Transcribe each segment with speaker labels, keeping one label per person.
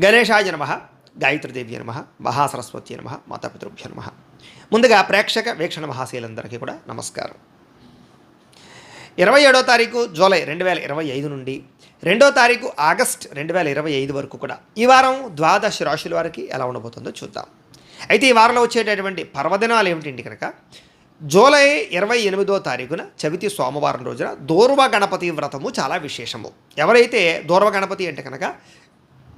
Speaker 1: గణేశాయ నమః, గాయత్రీదేవి నమః, మహాసరస్వతి నమః, మాతాపితృభ్యో నమః. ముందుగా ప్రేక్షక వీక్షణ మహాశీలందరికీ కూడా నమస్కారం. 27వ తారీఖు జూలై 2025 నుండి 2వ తారీఖు ఆగస్ట్ 2025 వరకు కూడా ఈ వారం ద్వాదశ రాశుల వారికి ఎలా ఉండబోతుందో చూద్దాం. అయితే ఈ వారంలో వచ్చేటటువంటి పర్వదినాలు ఏమిటంటే కనుక జూలై 28వ తారీఖున చవితి సోమవారం రోజున దూర్వ గణపతి వ్రతము చాలా విశేషము. ఎవరైతే దూర్వ గణపతి అంటే కనుక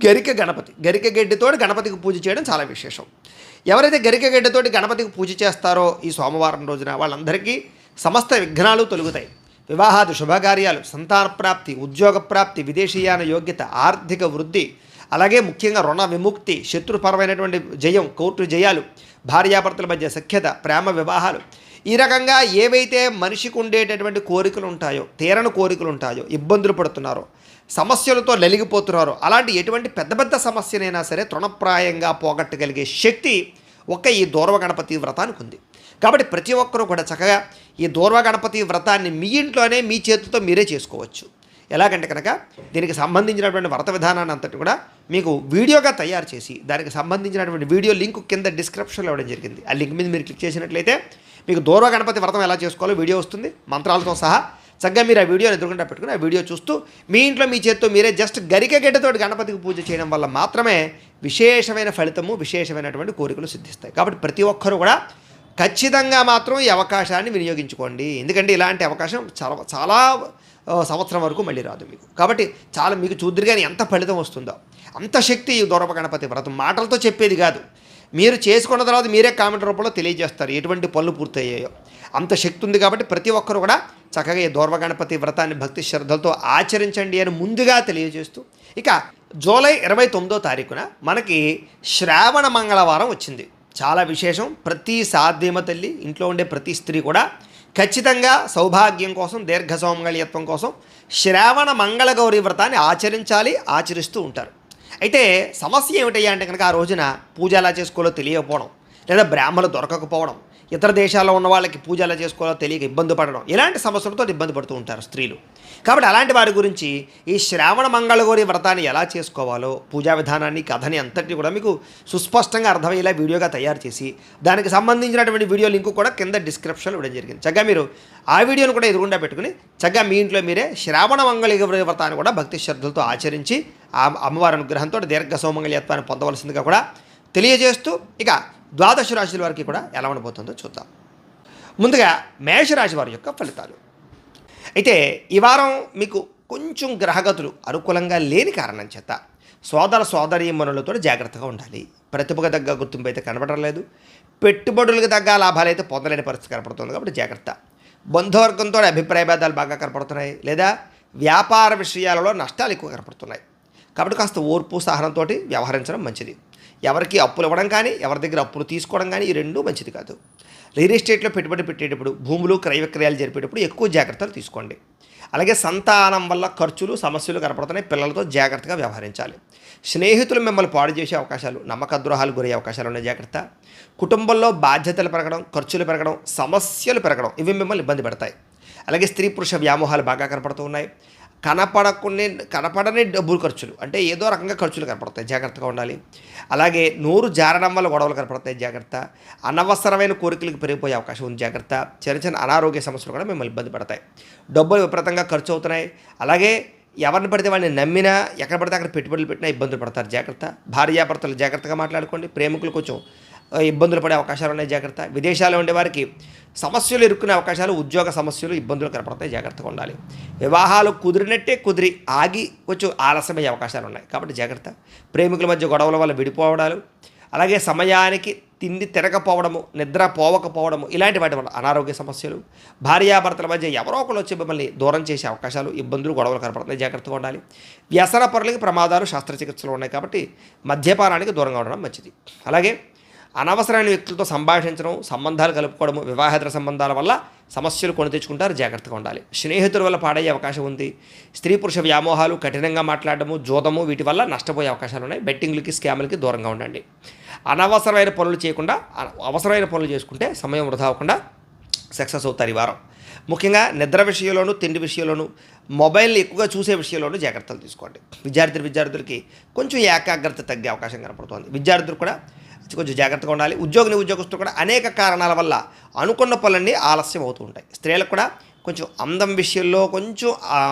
Speaker 1: గరిక గణపతి, గరిక గడ్డితోటి గణపతికి పూజ చేయడం చాలా విశేషం. ఎవరైతే గరిక గడ్డితోటి గణపతికి పూజ చేస్తారో ఈ సోమవారం రోజున వాళ్ళందరికీ సమస్త విఘ్నాలు తొలగుతాయి. వివాహాది శుభకార్యాలు, సంతాన ప్రాప్తి, ఉద్యోగ ప్రాప్తి, విదేశీయాన యోగ్యత, ఆర్థిక వృద్ధి, అలాగే ముఖ్యంగా రుణ విముక్తి, శత్రుపరమైనటువంటి జయం, కోర్టు జయాలు, భార్యాభర్తల మధ్య సఖ్యత, ప్రేమ వివాహాలు, ఈ రకంగా ఏవైతే మనిషికి ఉండేటటువంటి కోరికలు ఉంటాయో, తీరని కోరికలు ఉంటాయో, ఇబ్బందులు పడుతున్నారో, సమస్యలతో నలిగిపోతున్నారో, అలాంటి ఎటువంటి పెద్ద పెద్ద సమస్యనైనా సరే తృణప్రాయంగా పోగొట్టగలిగే శక్తి ఈ దూర్వ గణపతి వ్రతానికి ఉంది. కాబట్టి ప్రతి ఒక్కరూ కూడా చక్కగా ఈ దూర్వ గణపతి వ్రతాన్ని మీ ఇంట్లోనే మీ చేతితో మీరే చేసుకోవచ్చు. ఎలాగంటే కనుక దీనికి సంబంధించినటువంటి వ్రత విధానాన్ని అంతటి కూడా మీకు వీడియోగా తయారు చేసి దానికి సంబంధించినటువంటి వీడియో లింక్ కింద డిస్క్రిప్షన్లో ఇవ్వడం జరిగింది. ఆ లింక్ మీద మీరు క్లిక్ చేసినట్లయితే మీకు దూర్వ గణపతి వ్రతం ఎలా చేసుకోవాలో వీడియో వస్తుంది, మంత్రాలతో సహా. చక్కగా మీరు ఆ వీడియోని ఎదురుకుండా పెట్టుకుని ఆ వీడియో చూస్తూ మీ ఇంట్లో మీ చేత్తో మీరే జస్ట్ గరిక గడ్డతో గణపతికి పూజ చేయడం వల్ల మాత్రమే విశేషమైన ఫలితము, విశేషమైనటువంటి కోరికలు సిద్ధిస్తాయి. కాబట్టి ప్రతి ఒక్కరూ కూడా ఖచ్చితంగా మాత్రం ఈ అవకాశాన్ని వినియోగించుకోండి. ఎందుకంటే ఇలాంటి అవకాశం చాలా సంవత్సరం వరకు మళ్ళీ రాదు మీకు. కాబట్టి మీకు చూద్దరు కానీ ఎంత ఫలితం వస్తుందో అంత శక్తి ఈ దూర్వ గణపతి వ్రతం. మాటలతో చెప్పేది కాదు, మీరు చేసుకున్న తర్వాత మీరే కామెంట్ రూపంలో తెలియజేస్తారు ఎటువంటి పనులు పూర్తయ్యాయో. అంత శక్తి ఉంది. కాబట్టి ప్రతి ఒక్కరు కూడా చక్కగా ఈ దూర్వ గణపతి వ్రతాన్ని భక్తి శ్రద్ధలతో ఆచరించండి అని ముందుగా తెలియజేస్తూ, ఇక జూలై 29వ తారీఖున మనకి శ్రావణ మంగళవారం వచ్చింది. చాలా విశేషం. ప్రతి సాధ్యమ తల్లి, ఇంట్లో ఉండే ప్రతి స్త్రీ కూడా ఖచ్చితంగా సౌభాగ్యం కోసం, దీర్ఘ సౌమంగళ్యత్వం కోసం శ్రావణ మంగళగౌరి వ్రతాన్ని ఆచరిస్తూ ఉంటారు. అయితే సమస్య ఏమిటయ్యా అంటే కనుక ఆ రోజున పూజ ఎలా చేసుకోవాలో తెలియకపోవడం, లేదా బ్రాహ్మణులు దొరకకపోవడం, ఇతర దేశాల్లో ఉన్న వాళ్ళకి పూజ ఎలా చేసుకోవాలో తెలియక ఇబ్బంది పడడం, ఇలాంటి సమస్యలతో ఇబ్బంది పడుతూ ఉంటారు స్త్రీలు. కాబట్టి అలాంటి వారి గురించి ఈ శ్రావణ మంగళగౌరి వ్రతాన్ని ఎలా చేసుకోవాలో పూజా విధానాన్ని, కథని అంతటిని కూడా మీకు సుస్పష్టంగా అర్థమయ్యేలా వీడియోగా తయారు చేసి దానికి సంబంధించినటువంటి వీడియో లింక్ కూడా కింద డిస్క్రిప్షన్లో ఇవ్వడం జరిగింది. చక్కగా మీరు ఆ వీడియోను కూడా ఎదురుగుండా పెట్టుకుని చక్కగా మీ ఇంట్లో మీరే శ్రావణ మంగళగౌరి వ్రతాన్ని కూడా భక్తి శ్రద్ధలతో ఆచరించి ఆ అమ్మవారి అనుగ్రహంతో దీర్ఘ సౌమంగళ్యత్వాన్ని పొందవలసిందిగా కూడా తెలియజేస్తూ, ఇక ద్వాదశ రాశుల వారికి కూడా ఎలా ఉండబోతుందో చూద్దాం. ముందుగా మేషరాశి వారి యొక్క ఫలితాలు. అయితే ఈ వారం మీకు కొంచెం గ్రహగతులు అనుకూలంగా లేని కారణం చేత సోదర సోదరీమణులతో జాగ్రత్తగా ఉండాలి. ప్రతిభకు తగ్గ గుర్తింపు అయితే కనబడడం లేదు. పెట్టుబడులకు తగ్గ లాభాలు అయితే పొందలేని పరిస్థితి కనపడుతుంది. కాబట్టి జాగ్రత్త. బంధువర్గంతో అభిప్రాయ భేదాలు బాగా కనపడుతున్నాయి, లేదా వ్యాపార విషయాలలో నష్టాలు ఎక్కువ కనపడుతున్నాయి. కాబట్టి కాస్త ఓర్పు సహనంతో వ్యవహరించడం మంచిది. ఎవరికి అప్పులు ఇవ్వడం కానీ, ఎవరి దగ్గర అప్పులు తీసుకోవడం కానీ ఈ రెండూ మంచిది కాదు. రియల్ ఎస్టేట్లో పెట్టుబడి పెట్టేటప్పుడు, భూములు క్రయ విక్రయాలు జరిపేటప్పుడు ఎక్కువ జాగ్రత్తలు తీసుకోండి. అలాగే సంతానం వల్ల ఖర్చులు, సమస్యలు కనపడుతున్నాయి. పిల్లలతో జాగ్రత్తగా వ్యవహరించాలి. స్నేహితులు మిమ్మల్ని పాడు చేసే అవకాశాలు, నమ్మక ద్రోహాలు గురయ్యే అవకాశాలు ఉన్నాయి. జాగ్రత్త. కుటుంబంలో బాధ్యతలు పెరగడం, ఖర్చులు పెరగడం, సమస్యలు పెరగడం ఇవి మిమ్మల్ని ఇబ్బంది పెడతాయి. అలాగే స్త్రీ పురుష వ్యామోహాలు బాగా కనపడుతూ ఉన్నాయి. కనపడని డబ్బులు ఖర్చులు, అంటే ఏదో రకంగా ఖర్చులు కనపడతాయి. జాగ్రత్తగా ఉండాలి. అలాగే నోరు జారడం వల్ల గొడవలు కనపడతాయి. జాగ్రత్త. అనవసరమైన కోరికలకు పెరిగిపోయే అవకాశం ఉంది. జాగ్రత్త. చిన్న చిన్న అనారోగ్య సమస్యలు కూడా మిమ్మల్ని ఇబ్బంది పడతాయి. డబ్బులు విపరీతంగా ఖర్చు అవుతున్నాయి. అలాగే ఎవరిని పడితే వాడిని నమ్మినా, ఎక్కడ పడితే అక్కడ పెట్టుబడులు పెట్టినా ఇబ్బందులు పడతారు. జాగ్రత్త. భార్యాభర్తలు జాగ్రత్తగా మాట్లాడుకోండి. ప్రేమికులు కొంచెం ఇబ్బందులు పడే అవకాశాలు ఉన్నాయి. జాగ్రత్త. విదేశాల్లో ఉండే వారికి సమస్యలు ఎదుర్కొనే అవకాశాలు, ఉద్యోగ సమస్యలు, ఇబ్బందులు కనపడతాయి. జాగ్రత్తగా ఉండాలి. వివాహాలు కుదిరినట్టే కుదిరి ఆగి కొంచెం ఆలస్యమయ్యే అవకాశాలు ఉన్నాయి. కాబట్టి జాగ్రత్త. ప్రేమికుల మధ్య గొడవల వల్ల విడిపోవడాలు, అలాగే సమయానికి తిండి తినకపోవడము, నిద్ర పోవకపోవడము, ఇలాంటి వాటి వల్ల అనారోగ్య సమస్యలు, భార్యాభర్తల మధ్య ఎవరో ఒకరు వచ్చి మిమ్మల్ని దూరం చేసే అవకాశాలు, ఇబ్బందులు, గొడవలు కనపడుతున్నాయి. జాగ్రత్తగా ఉండాలి. వ్యసన పరులకి ప్రమాదాలు, శస్త్రచికిత్సలు ఉన్నాయి. కాబట్టి మద్యపానానికి దూరంగా ఉండడం మంచిది. అలాగే అనవసరమైన వ్యక్తులతో సంభాషించడం, సంబంధాలు కలుపుకోవడము, వివాహేతర సంబంధాల వల్ల సమస్యలు కొని తెచ్చుకుంటారు. జాగ్రత్తగా ఉండాలి. స్నేహితుల వల్ల పాడయ్యే అవకాశం ఉంది. స్త్రీ పురుష వ్యామోహాలు, కఠినంగా మాట్లాడడము, జోదము, వీటి వల్ల నష్టపోయే అవకాశాలు ఉన్నాయి. బెట్టింగ్లకి, స్కామ్లకి దూరంగా ఉండండి. అనవసరమైన పనులు చేయకుండా అవసరమైన పనులు చేసుకుంటే సమయం వృధా అవ్వకుండా సక్సెస్ అవుతారు ఈ వారం. ముఖ్యంగా నిద్ర విషయంలోనూ, తిండి విషయంలోనూ, మొబైల్ని ఎక్కువగా చూసే విషయంలోనూ జాగ్రత్తలు తీసుకోండి. విద్యార్థులకి కొంచెం ఏకాగ్రత తగ్గే అవకాశం కనపడుతోంది. విద్యార్థులు కూడా కొంచెం జాగ్రత్తగా ఉండాలి. ఉద్యోగస్తులు కూడా అనేక కారణాల వల్ల అనుకున్న పనులన్నీ ఆలస్యం అవుతూ ఉంటాయి. స్త్రీలకు కూడా కొంచెం అందం విషయంలో కొంచెం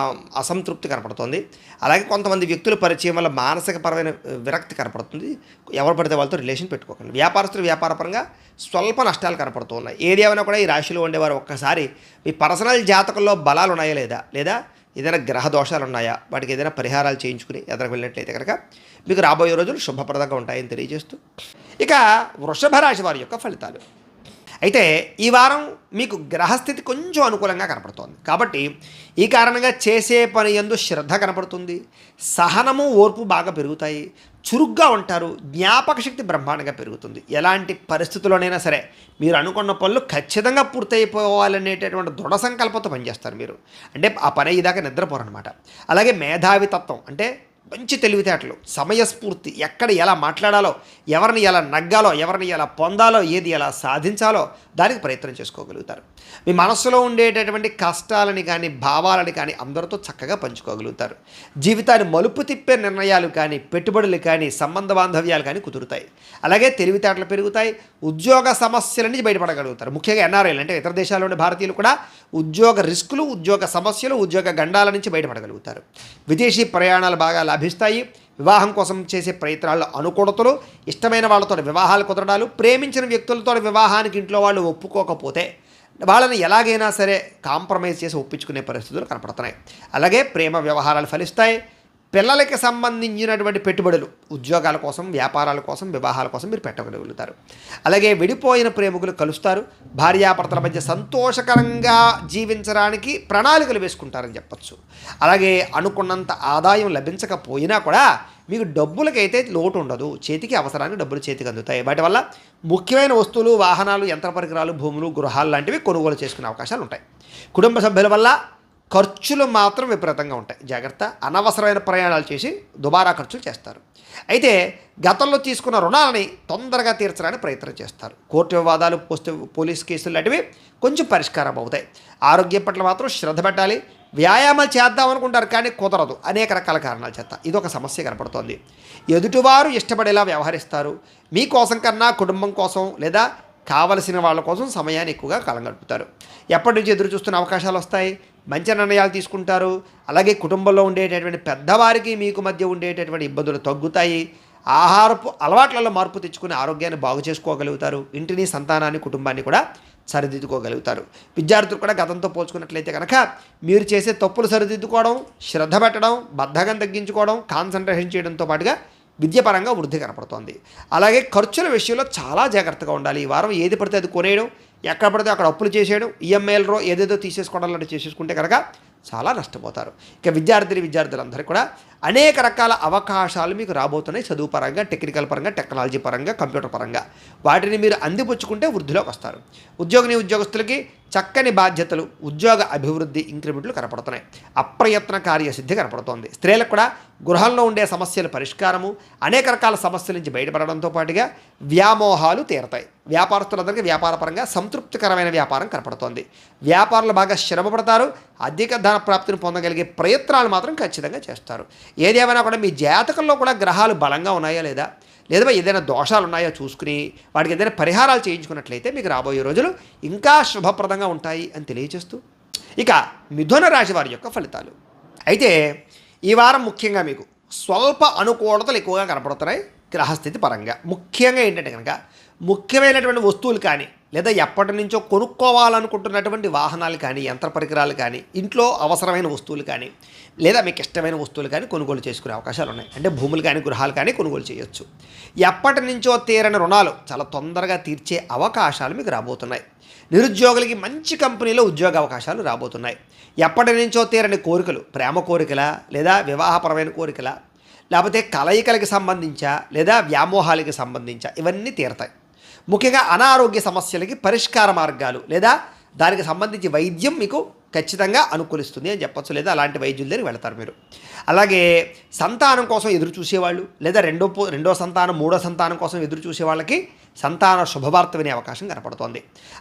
Speaker 1: అసంతృప్తి కనపడుతుంది. అలాగే కొంతమంది వ్యక్తుల పరిచయం వల్ల మానసికపరమైన విరక్తి కనపడుతుంది. ఎవరు పడితే వాళ్ళతో రిలేషన్ పెట్టుకోకండి. వ్యాపారస్తులు వ్యాపారపరంగా స్వల్ప నష్టాలు కనపడుతూ ఉన్నాయి. ఏది ఏమైనా కూడా ఈ రాశిలో ఉండేవారు ఒక్కసారి మీ పర్సనల్ జాతకంలో బలాలు ఉన్నాయా లేదా ఏదైనా గ్రహ దోషాలు ఉన్నాయా, వాటికి ఏదైనా పరిహారాలు చేయించుకుని ఎదురకు వెళ్ళినట్లయితే కనుక మీకు రాబోయే రోజులు శుభప్రదంగా ఉంటాయని తెలియజేస్తూ, ఇక వృషభ రాశి వారి యొక్క ఫలితాలు. అయితే ఈ వారం మీకు గ్రహస్థితి కొంచెం అనుకూలంగా కనపడుతోంది. కాబట్టి ఈ కారణంగా చేసే పని యందు శ్రద్ధ కనపడుతుంది. సహనము, ఓర్పు బాగా పెరుగుతాయి. చురుగ్గా ఉంటారు. జ్ఞాపక శక్తి బ్రహ్మాండంగా పెరుగుతుంది. ఎలాంటి పరిస్థితుల్లోనైనా సరే మీరు అనుకున్న పనులు ఖచ్చితంగా పూర్తయిపోవాలనేటటువంటి దృఢ సంకల్పంతో పనిచేస్తారు మీరు. అంటే ఆ పని అయ్యేదాకా నిద్రపోరనమాట. అలాగే మేధావితత్వం అంటే మంచి తెలివితేటలు, సమయస్ఫూర్తి, ఎక్కడ ఎలా మాట్లాడాలో, ఎవరిని ఎలా నగ్గాలో, ఎవరిని ఎలా పొందాలో, ఏది ఎలా సాధించాలో దానికి ప్రయత్నం చేసుకోగలుగుతారు. మీ మనస్సులో ఉండేటటువంటి కష్టాలని కానీ, భావాలని కానీ అందరితో చక్కగా పంచుకోగలుగుతారు. జీవితాన్ని మలుపు తిప్పే నిర్ణయాలు కానీ, పెట్టుబడులు కానీ, సంబంధ బాంధవ్యాలు కానీ కుదురుతాయి. అలాగే తెలివితేటలు పెరుగుతాయి. ఉద్యోగ సమస్యల నుంచి బయటపడగలుగుతారు. ముఖ్యంగా ఎన్ఆర్ఐలు అంటే ఇతర దేశాల్లోని భారతీయులు కూడా ఉద్యోగ రిస్కులు, ఉద్యోగ సమస్యలు, ఉద్యోగ గండాల నుంచి బయటపడగలుగుతారు. విదేశీ ప్రయాణాలు బాగా లభిస్తాయి. వివాహం కోసం చేసే ప్రయత్నాల్లో అనుకూలతలు, ఇష్టమైన వాళ్ళతో వివాహాలు కుదరడాలు, ప్రేమించిన వ్యక్తులతో వివాహానికి ఇంట్లో వాళ్ళు ఒప్పుకోకపోతే వాళ్ళని ఎలాగైనా సరే కాంప్రమైజ్ చేసి ఒప్పించుకునే పరిస్థితులు కనపడుతున్నాయి. అలాగే ప్రేమ వ్యవహారాలు ఫలిస్తాయి. పిల్లలకి సంబంధించినటువంటి పెట్టుబడులు ఉద్యోగాల కోసం, వ్యాపారాల కోసం, వివాహాల కోసం మీరు పెట్టగలుగుతారు. అలాగే విడిపోయిన ప్రేమికులు కలుస్తారు. భార్యాభర్తల మధ్య సంతోషకరంగా జీవించడానికి ప్రణాళికలు వేసుకుంటారని చెప్పచ్చు. అలాగే అనుకున్నంత ఆదాయం లభించకపోయినా కూడా మీకు డబ్బులకైతే లోటు ఉండదు. చేతికి అవసరానికి డబ్బులు చేతికి అందుతాయి. వాటి వల్ల ముఖ్యమైన వస్తువులు, వాహనాలు, యంత్ర పరికరాలు, భూములు, గృహాలు లాంటివి కొనుగోలు చేసుకునే అవకాశాలు ఉంటాయి. కుటుంబ సభ్యుల వల్ల ఖర్చులు మాత్రం విపరీతంగా ఉంటాయి. జాగ్రత్త. అనవసరమైన ప్రయాణాలు చేసి దుబారా ఖర్చులు చేస్తారు. అయితే గతంలో తీసుకున్న రుణాలని తొందరగా తీర్చడానికి ప్రయత్నం చేస్తారు. కోర్టు వివాదాలు, పోలీస్ కేసులు లాంటివి కొంచెం పరిష్కారం అవుతాయి. ఆరోగ్యం పట్ల మాత్రం శ్రద్ధ పెట్టాలి. వ్యాయామాలు చేద్దాం అనుకుంటారు కానీ కుదరదు అనేక రకాల కారణాల చేత. ఇది ఒక సమస్య కనపడుతోంది. ఎదుటివారు ఇష్టపడేలా వ్యవహరిస్తారు. మీకోసం కన్నా కుటుంబం కోసం లేదా కావలసిన వాళ్ళ కోసం సమయాన్ని ఎక్కువగా కాలం గడుపుతారు. ఎప్పటి నుంచి ఎదురు చూస్తున్న అవకాశాలు వస్తాయి. మంచి నిర్ణయాలు తీసుకుంటారు. అలాగే కుటుంబంలో ఉండేటటువంటి పెద్దవారికి మీకు మధ్య ఉండేటటువంటి ఇబ్బందులు తగ్గుతాయి. ఆహారపు అలవాట్లలో మార్పు తెచ్చుకుని ఆరోగ్యాన్ని బాగు చేసుకోగలుగుతారు. ఇంటిని, సంతానాన్ని, కుటుంబాన్ని కూడా సరిదిద్దుకోగలుగుతారు. విద్యార్థులు కూడా గతంతో పోల్చుకున్నట్లయితే కనుక మీరు చేసే తప్పులు సరిదిద్దుకోవడం, శ్రద్ధ పెట్టడం, బద్ధకం తగ్గించుకోవడం, కాన్సన్ట్రేషన్ చేయడంతో పాటుగా విద్యపరంగా వృద్ధి కనపడుతోంది. అలాగే ఖర్చుల విషయంలో చాలా జాగ్రత్తగా ఉండాలి. ఈ వారం ఏది పడితే అది కొనేయడం, ఎక్కడ పడితే అక్కడ అప్పులు చేసేయడం, ఈఎంఐలలో ఏదేదో తీసేసుకోవడం లాంటివి చేసేసుకుంటే కనుక చాలా నష్టపోతారు. ఇక విద్యార్థులందరూ కూడా అనేక రకాల అవకాశాలు మీకు రాబోతున్నాయి. చదువు పరంగా, టెక్నికల్ పరంగా, టెక్నాలజీ పరంగా, కంప్యూటర్ పరంగా. వాటిని మీరు అందిపుచ్చుకుంటే వృద్ధిలోకి వస్తారు. ఉద్యోగస్తులకి చక్కని బాధ్యతలు, ఉద్యోగ అభివృద్ధి, ఇంక్రిమెంట్లు కనపడుతున్నాయి. అప్రయత్న కార్యసిద్ధి కనపడుతోంది. స్త్రీలకు కూడా గృహంలో ఉండే సమస్యల పరిష్కారము, అనేక రకాల సమస్యల నుంచి బయటపడడంతో పాటుగా వ్యామోహాలు తీరతాయి. వ్యాపారస్తులందరికీ వ్యాపారపరంగా సంతృప్తికరమైన వ్యాపారం కనపడుతోంది. వ్యాపారులు బాగా శ్రమపడతారు. అధిక ధన ప్రాప్తిని పొందగలిగే ప్రయత్నాలు మాత్రం ఖచ్చితంగా చేస్తారు. ఏదేమైనా కూడా మీ జాతకంలో కూడా గ్రహాలు బలంగా ఉన్నాయా లేదా ఏదైనా దోషాలు ఉన్నాయో చూసుకుని వాటికి ఏదైనా పరిహారాలు చేయించుకున్నట్లయితే మీకు రాబోయే రోజులు ఇంకా శుభప్రదంగా ఉంటాయి అని తెలియజేస్తూ, ఇక మిథున రాశి వారి యొక్క ఫలితాలు. అయితే ఈ వారం ముఖ్యంగా మీకు స్వల్ప అనుకూలతలు ఎక్కువగా కనపడుతున్నాయి. గ్రహస్థితి పరంగా ముఖ్యంగా ఏంటంటే కనుక ముఖ్యమైనటువంటి వస్తువులు కానీ లేదా ఎప్పటి నుంచో కొనుక్కోవాలనుకుంటున్నటువంటి వాహనాలు కానీ, యంత్ర పరికరాలు కానీ, ఇంట్లో అవసరమైన వస్తువులు కానీ లేదా మీకు ఇష్టమైన వస్తువులు కానీ కొనుగోలు చేసుకునే అవకాశాలు ఉన్నాయి. అంటే భూములు కానీ, గృహాలు కానీ కొనుగోలు చేయొచ్చు. ఎప్పటి నుంచో తీరని రుణాలు చాలా తొందరగా తీర్చే అవకాశాలు మీకు రాబోతున్నాయి. నిరుద్యోగులకి మంచి కంపెనీలో ఉద్యోగ అవకాశాలు రాబోతున్నాయి. ఎప్పటి నుంచో తీరని కోరికలు, ప్రేమ కోరికలా లేదా వివాహపరమైన కోరికలా లేకపోతే కలయికలకు సంబంధించా లేదా వ్యామోహాలకి సంబంధించా ఇవన్నీ తీరతాయి. ముఖ్యంగా అనారోగ్య సమస్యలకి పరిష్కార మార్గాలు లేదా దానికి సంబంధించి వైద్యం మీకు ఖచ్చితంగా అనుకూలిస్తుంది అని చెప్పొచ్చు, లేదా అలాంటి వైద్యుల దగ్గరికి వెళతారు మీరు. అలాగే సంతానం కోసం ఎదురు చూసేవాళ్ళు, లేదా రెండో సంతానం మూడో సంతానం కోసం ఎదురు చూసే వాళ్ళకి సంతాన శుభవార్త వినే అవకాశం కనపడుతోంది.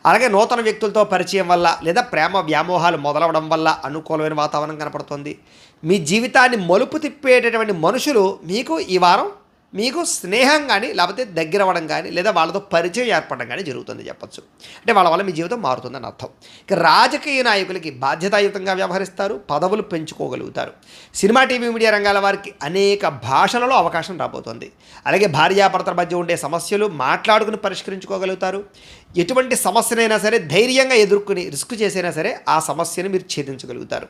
Speaker 1: అలాగే నూతన వ్యక్తులతో పరిచయం వల్ల లేదా ప్రేమ వ్యామోహాలు మొదలవడం వల్ల అనుకూలమైన వాతావరణం కనపడుతుంది. మీ జీవితాన్ని మలుపు తిప్పేటటువంటి మనుషులు మీకు ఈ వారం మీకు స్నేహం కానీ లేకపోతే దగ్గర అవ్వడం కానీ లేదా వాళ్ళతో పరిచయం ఏర్పడడం కానీ జరుగుతుంది చెప్పచ్చు. అంటే వాళ్ళ వల్ల మీ జీవితం మారుతుందని అర్థం. ఇక రాజకీయ నాయకులకి బాధ్యతాయుతంగా వ్యవహరిస్తారు, పదవులు పెంచుకోగలుగుతారు. సినిమా టీవీ మీడియా రంగాల వారికి అనేక భాషలలో అవకాశం రాబోతుంది. అలాగే భార్యాభర్తల మధ్య ఉండే సమస్యలు మాట్లాడుకుని పరిష్కరించుకోగలుగుతారు. ఎటువంటి సమస్యనైనా సరే ధైర్యంగా ఎదుర్కొని రిస్క్ చేసైనా సరే ఆ సమస్యను మీరు ఛేదించగలుగుతారు.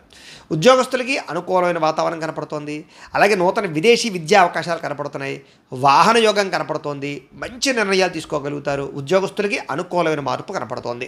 Speaker 1: ఉద్యోగస్తులకి అనుకూలమైన వాతావరణం కనపడుతోంది. అలాగే నూతన విదేశీ విద్యా అవకాశాలు కనపడుతున్నాయి. వాహన యోగం కనపడుతోంది. మంచి నిర్ణయాలు తీసుకోగలుగుతారు. ఉద్యోగస్తులకి అనుకూలమైన మార్పు కనపడుతోంది.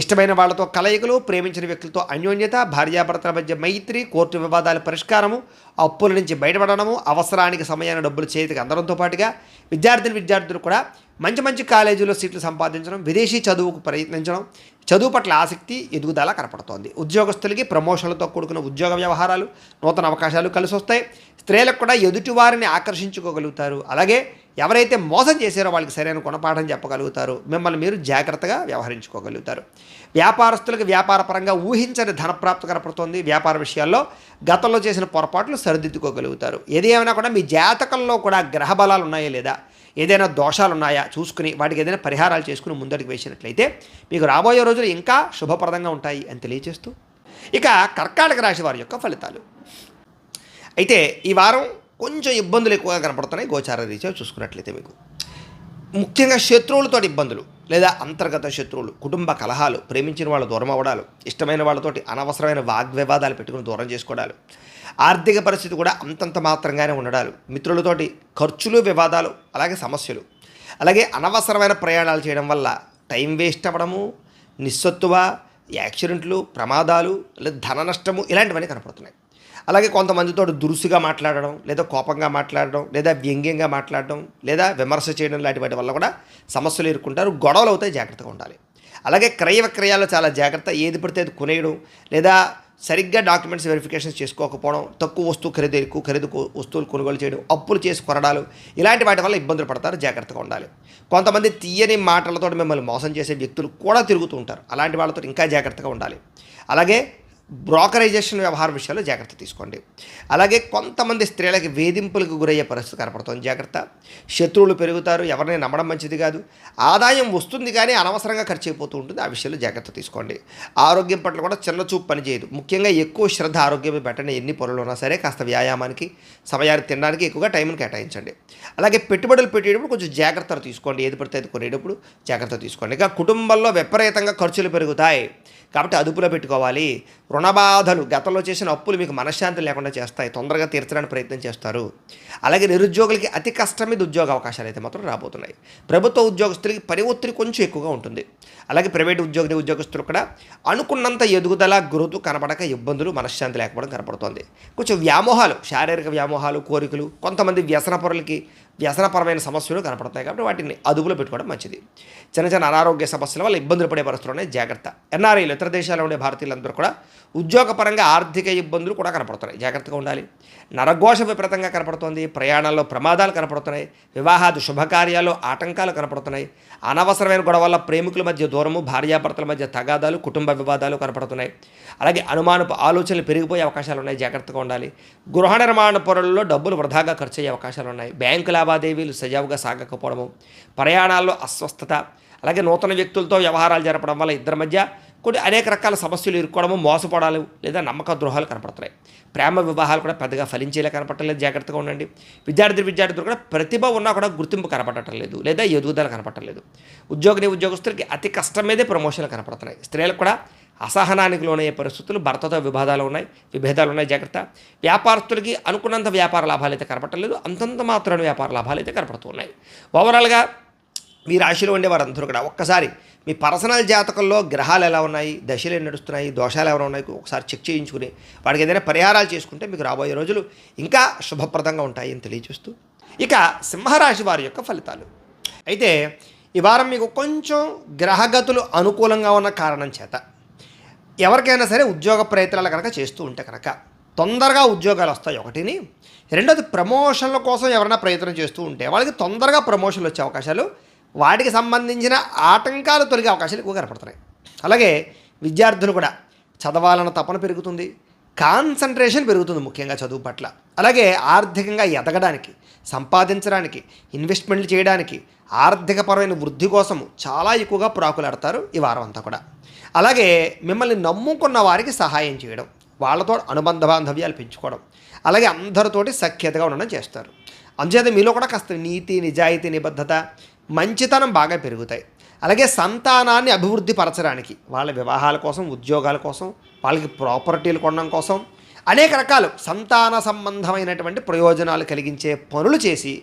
Speaker 1: ఇష్టమైన వాళ్ళతో కలయికలు, ప్రేమించిన వ్యక్తులతో అన్యోన్యత, భార్యాభర్తల మధ్య మైత్రి, కోర్టు వివాదాల పరిష్కారము, అప్పుల నుంచి బయటపడడము, అవసరానికి సమయాన్ని డబ్బులు చేతికి అందడంతో పాటుగా విద్యార్థులు కూడా మంచి మంచి కాలేజీలో సీట్లు సంపాదించడం, విదేశీ చదువుకు ప్రయత్నించడం, చదువు పట్ల ఆసక్తి, ఎదుగుదల కనపడుతోంది. ఉద్యోగస్తులకి ప్రమోషన్లతో కూడుకున్న ఉద్యోగ వ్యవహారాలు, నూతన అవకాశాలు కలిసి వస్తాయి. స్త్రీలకు కూడా ఎదుటివారిని ఆకర్షించుకోగలుగుతారు. అలాగే ఎవరైతే మోసం చేశారో వాళ్ళకి సరైన గుణపాఠం చెప్పగలుగుతారు. మిమ్మల్ని మీరు జాగ్రత్తగా వ్యవహరించుకోగలుగుతారు. వ్యాపారస్తులకు వ్యాపారపరంగా ఊహించని ధనప్రాప్తి కనపడుతోంది. వ్యాపార విషయాల్లో గతంలో చేసిన పొరపాట్లు సరిదిద్దుకోగలుగుతారు. ఏది ఏమైనా కూడా మీ జాతకంలో కూడా గ్రహ బలాలు ఉన్నాయా లేదా, ఏదైనా దోషాలు ఉన్నాయా చూసుకుని వాటికి ఏదైనా పరిహారాలు చేసుకుని ముందడికి వేసినట్లయితే మీకు రాబోయే రోజులు ఇంకా శుభప్రదంగా ఉంటాయి అని తెలియజేస్తూ, ఇక కర్కాటక రాశి వారి యొక్క ఫలితాలు. అయితే ఈ వారం కొంచెం ఇబ్బందులు ఎక్కువగా కనపడుతున్నాయి గోచార రీత్యా చూసుకున్నట్లయితే. మీకు ముఖ్యంగా శత్రువులతో ఇబ్బందులు లేదా అంతర్గత శత్రువులు, కుటుంబ కలహాలు, ప్రేమించిన వాళ్ళు దూరం అవ్వడాలు, ఇష్టమైన వాళ్ళతోటి అనవసరమైన వాగ్వివాదాలు పెట్టుకుని దూరం చేసుకోవడాలు, ఆర్థిక పరిస్థితి కూడా అంతంత మాత్రంగానే ఉండడాలు, మిత్రులతోటి ఖర్చులు, వివాదాలు, అలాగే సమస్యలు, అలాగే అనవసరమైన ప్రయాణాలు చేయడం వల్ల టైం వేస్ట్ అవ్వడము, నిస్సత్తువ, యాక్సిడెంట్లు, ప్రమాదాలు, లేదా ధన నష్టము ఇలాంటివన్నీ కనపడుతున్నాయి. అలాగే కొంతమందితో దురుసుగా మాట్లాడడం, లేదా కోపంగా మాట్లాడడం, లేదా వ్యంగ్యంగా మాట్లాడడం, లేదా విమర్శ చేయడం లాంటి వాటి వల్ల కూడా సమస్యలు ఎదుర్కొంటారు. గొడవలు అవుతాయి, జాగ్రత్తగా ఉండాలి. అలాగే క్రయ విక్రయాల్లో చాలా జాగ్రత్త. ఏది పడితే అది కొనేయడం, లేదా సరిగ్గా డాక్యుమెంట్స్ వెరిఫికేషన్స్ చేసుకోకపోవడం, తక్కువ వస్తువు ఖరీదు ఎక్కువ ఖరీదు వస్తువులు కొనుగోలు చేయడం, అప్పులు చేసి కొనడాలు, ఇలాంటి వాటి వల్ల ఇబ్బందులు పడతారు. జాగ్రత్తగా ఉండాలి. కొంతమంది తీయని మాటలతో మిమ్మల్ని మోసం చేసే వ్యక్తులు కూడా తిరుగుతూ ఉంటారు. అలాంటి వాళ్ళతో ఇంకా జాగ్రత్తగా ఉండాలి. అలాగే బ్రోకరైజేషన్ వ్యవహార విషయాల్లో జాగ్రత్త తీసుకోండి. అలాగే కొంతమంది స్త్రీలకి వేధింపులకు గురయ్యే పరిస్థితి కనపడుతుంది. జాగ్రత్త. శత్రువులు పెరుగుతారు. ఎవరిని నమ్మడం మంచిది కాదు. ఆదాయం వస్తుంది కానీ అనవసరంగా ఖర్చు అయిపోతూ ఉంటుంది. ఆ విషయంలో జాగ్రత్త తీసుకోండి. ఆరోగ్యం పట్ల కూడా చిన్న చూపు పనిచేయదు. ముఖ్యంగా ఎక్కువ శ్రద్ధ ఆరోగ్యం పెట్టండి. ఎన్ని పనులు ఉన్నా సరే కాస్త వ్యాయామానికి, సమయానికి తినడానికి ఎక్కువగా టైంని కేటాయించండి. అలాగే పెట్టుబడులు పెట్టేటప్పుడు కొంచెం జాగ్రత్తలు తీసుకోండి. ఏది పడితే అది కొనేటప్పుడు జాగ్రత్త తీసుకోండి. ఇక కుటుంబంలో విపరీతంగా ఖర్చులు పెరుగుతాయి కాబట్టి అదుపులో పెట్టుకోవాలి. రుణబాధలు, గతంలో చేసిన అప్పులు మీకు మనశ్శాంతి లేకుండా చేస్తాయి. తొందరగా తీర్చడానికి ప్రయత్నం చేస్తారు. అలాగే నిరుద్యోగులకి అతి కష్టం మీద ఉద్యోగ అవకాశాలు అయితే మాత్రం రాబోతున్నాయి. ప్రభుత్వ ఉద్యోగస్తులకి పని ఒత్తిడి కొంచెం ఎక్కువగా ఉంటుంది. అలాగే ప్రైవేట్ ఉద్యోగస్తులు కూడా అనుకున్నంత ఎదుగుదల, గ్రోత్ కనపడక ఇబ్బందులు, మనశ్శాంతి లేకపోవడం కనపడుతుంది. కొంచెం వ్యామోహాలు, శారీరక వ్యామోహాలు, కోరికలు, కొంతమంది వ్యసనపరమైన సమస్యలు కనపడతాయి కాబట్టి వాటిని అదుపులో పెట్టుకోవడం మంచిది. చిన్న చిన్న అనారోగ్య సమస్యల వల్ల ఇబ్బందులు పడే పరిస్థితుల్లోనే జాగ్రత్త. ఎన్ఆర్ఐలు, ఇతర దేశాల్లో ఉండే భారతీయులందరూ కూడా ఉద్యోగపరంగా ఆర్థిక ఇబ్బందులు కూడా కనపడుతున్నాయి. జాగ్రత్తగా ఉండాలి. నరఘోష విపరీతంగా కనపడుతుంది. ప్రయాణాల్లో ప్రమాదాలు కనపడుతున్నాయి. వివాహాది శుభకార్యాల్లో ఆటంకాలు కనపడుతున్నాయి. అనవసరమైన గొడవ వల్ల ప్రేమికుల మధ్య దూరము, భార్యాభర్తల మధ్య తగాదాలు, కుటుంబ వివాదాలు కనపడుతున్నాయి. అలాగే అనుమానపు ఆలోచనలు పెరిగిపోయే అవకాశాలు ఉన్నాయి. జాగ్రత్తగా ఉండాలి. గృహ నిర్మాణ పనుల్లో డబ్బులు వృధాగా ఖర్చు అయ్యే అవకాశాలు ఉన్నాయి. బ్యాంకు లావాదేవీలు సజావుగా సాగకపోవడము, ప్రయాణాల్లో అస్వస్థత, అలాగే నూతన వ్యక్తులతో వ్యవహారాలు జరపడం వల్ల ఇద్దరి మధ్య కొన్ని అనేక రకాల సమస్యలు ఇరుక్కోవడము, మోసపోవడాలు లేదా నమ్మక ద్రోహాలు కనపడుతున్నాయి. ప్రేమ వివాహాలు కూడా పెద్దగా ఫలించేలా కనపడలేదు. జాగ్రత్తగా ఉండండి. విద్యార్థులు కూడా ప్రతిభ ఉన్నా కూడా గుర్తింపు కనపడటం లేదు లేదా ఎదుగుదల కనపడటం లేదు. ఉద్యోగస్తులకి అతి కష్టం మీదే ప్రమోషన్లు కనపడుతున్నాయి. స్త్రీలకు కూడా అసహనానికి లోనయ్యే పరిస్థితులు, భర్తతో విభేదాలు ఉన్నాయి. జాగ్రత్త. వ్యాపారస్తులకి అనుకున్నంత వ్యాపార లాభాలు అయితే కనపడటం లేదు. అంతంత మాత్రమే వ్యాపార లాభాలు అయితే కనపడుతూ ఉన్నాయి. ఓవరాల్గా మీ రాశిలో ఉండే వారందరూ కూడా ఒక్కసారి మీ పర్సనల్ జాతకంలో గ్రహాలు ఎలా ఉన్నాయి, దశలు ఎన్ని నడుస్తున్నాయి, దోషాలు ఎవరు ఉన్నాయి ఒకసారి చెక్ చేయించుకుని వాటికి ఏదైనా పరిహారాలు చేసుకుంటే మీకు రాబోయే రోజులు ఇంకా శుభప్రదంగా ఉంటాయి అని తెలియజేస్తూ, ఇక సింహరాశి వారి యొక్క ఫలితాలు. అయితే ఈ వారం మీకు కొంచెం గ్రహగతులు అనుకూలంగా ఉన్న కారణం చేత ఎవరికైనా సరే ఉద్యోగ ప్రయత్నాలు కనుక చేస్తూ ఉంటే కనుక తొందరగా ఉద్యోగాలు వస్తాయి ఒకటిని. రెండోది ప్రమోషన్ల కోసం ఎవరైనా ప్రయత్నం చేస్తూ ఉంటే వాళ్ళకి తొందరగా ప్రమోషన్లు వచ్చే అవకాశాలు, వాటికి సంబంధించిన ఆటంకాలు తొలగే అవకాశాలు ఎక్కువ కనపడుతున్నాయి. అలాగే విద్యార్థులు కూడా చదవాలన్న తపన పెరుగుతుంది, కాన్సన్ట్రేషన్ పెరుగుతుంది ముఖ్యంగా చదువు పట్ల. అలాగే ఆర్థికంగా ఎదగడానికి, సంపాదించడానికి, ఇన్వెస్ట్మెంట్లు చేయడానికి, ఆర్థికపరమైన వృద్ధి కోసము చాలా ఎక్కువగా ప్రాకులాడతారు ఈ వారం అంతా కూడా. అలాగే మిమ్మల్ని నమ్ముకున్న వారికి సహాయం చేయడం, వాళ్ళతో అనుబంధ బాంధవ్యాలు పెంచుకోవడం, అలాగే అందరితోటి సఖ్యతగా ఉండడం చేస్తారు. అందుచేత మీలో కూడా కాస్త నీతి, నిజాయితీ, నిబద్ధత, మంచితనం బాగా పెరుగుతాయి. అలాగే సంతానాన్ని అభివృద్ధి పరచడానికి, వాళ్ళ వివాహాల కోసం, ఉద్యోగాల కోసం, వాళ్ళకి ప్రాపర్టీలు కొనడం కోసం అనేక రకాలు సంతాన సంబంధమైనటువంటి ప్రయోజనాలు కలిగించే పనులు చేసి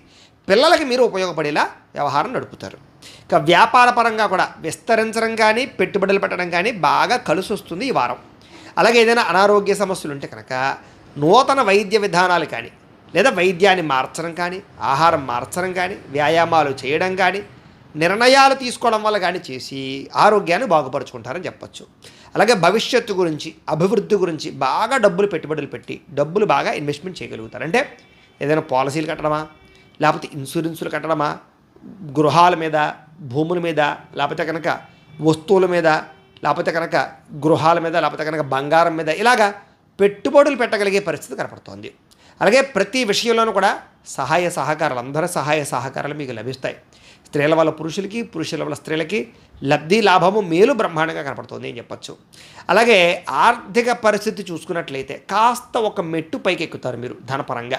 Speaker 1: పిల్లలకి మీరు ఉపయోగపడేలా వ్యవహారం నడుపుతారు. ఇక వ్యాపార పరంగా కూడా విస్తరించడం కానీ, పెట్టుబడులు పెట్టడం కానీ బాగా కలిసి వస్తుంది ఈ వారం. అలాగే ఏదైనా అనారోగ్య సమస్యలు ఉంటే కనుక నూతన వైద్య విధానాలు కానీ, లేదా వైద్యాన్ని మార్చడం కానీ, ఆహారం మార్చడం కానీ, వ్యాయామాలు చేయడం కానీ, నిర్ణయాలు తీసుకోవడం వల్ల కానీ చేసి ఆరోగ్యాన్ని బాగుపరుచుకుంటారని చెప్పచ్చు. అలాగే భవిష్యత్తు గురించి, అభివృద్ధి గురించి బాగా పెట్టుబడులు పెట్టి డబ్బులు బాగా ఇన్వెస్ట్మెంట్ చేయగలుగుతారు. అంటే ఏదైనా పాలసీలు కట్టడమా, లేకపోతే ఇన్సూరెన్సులు కట్టడమా, గృహాల మీద, భూముల మీద, లేకపోతే కనుక వస్తువుల మీద, లేకపోతే కనుక గృహాల మీద, లేకపోతే కనుక బంగారం మీద, ఇలాగా పెట్టుబడులు పెట్టగలిగే పరిస్థితి కనపడుతోంది. అలాగే ప్రతి విషయంలోనూ కూడా సహాయ సహకారాలు, అందరి సహాయ సహకారాలు మీకు లభిస్తాయి. స్త్రీల వల్ల పురుషులకి, పురుషుల వల్ల స్త్రీలకి లబ్ధి, లాభము, మేలు బ్రహ్మాండంగా కనపడుతుంది అని చెప్పచ్చు. అలాగే ఆర్థిక పరిస్థితి చూసుకున్నట్లయితే కాస్త ఒక మెట్టు పైకి ఎక్కుతారు మీరు ధనపరంగా.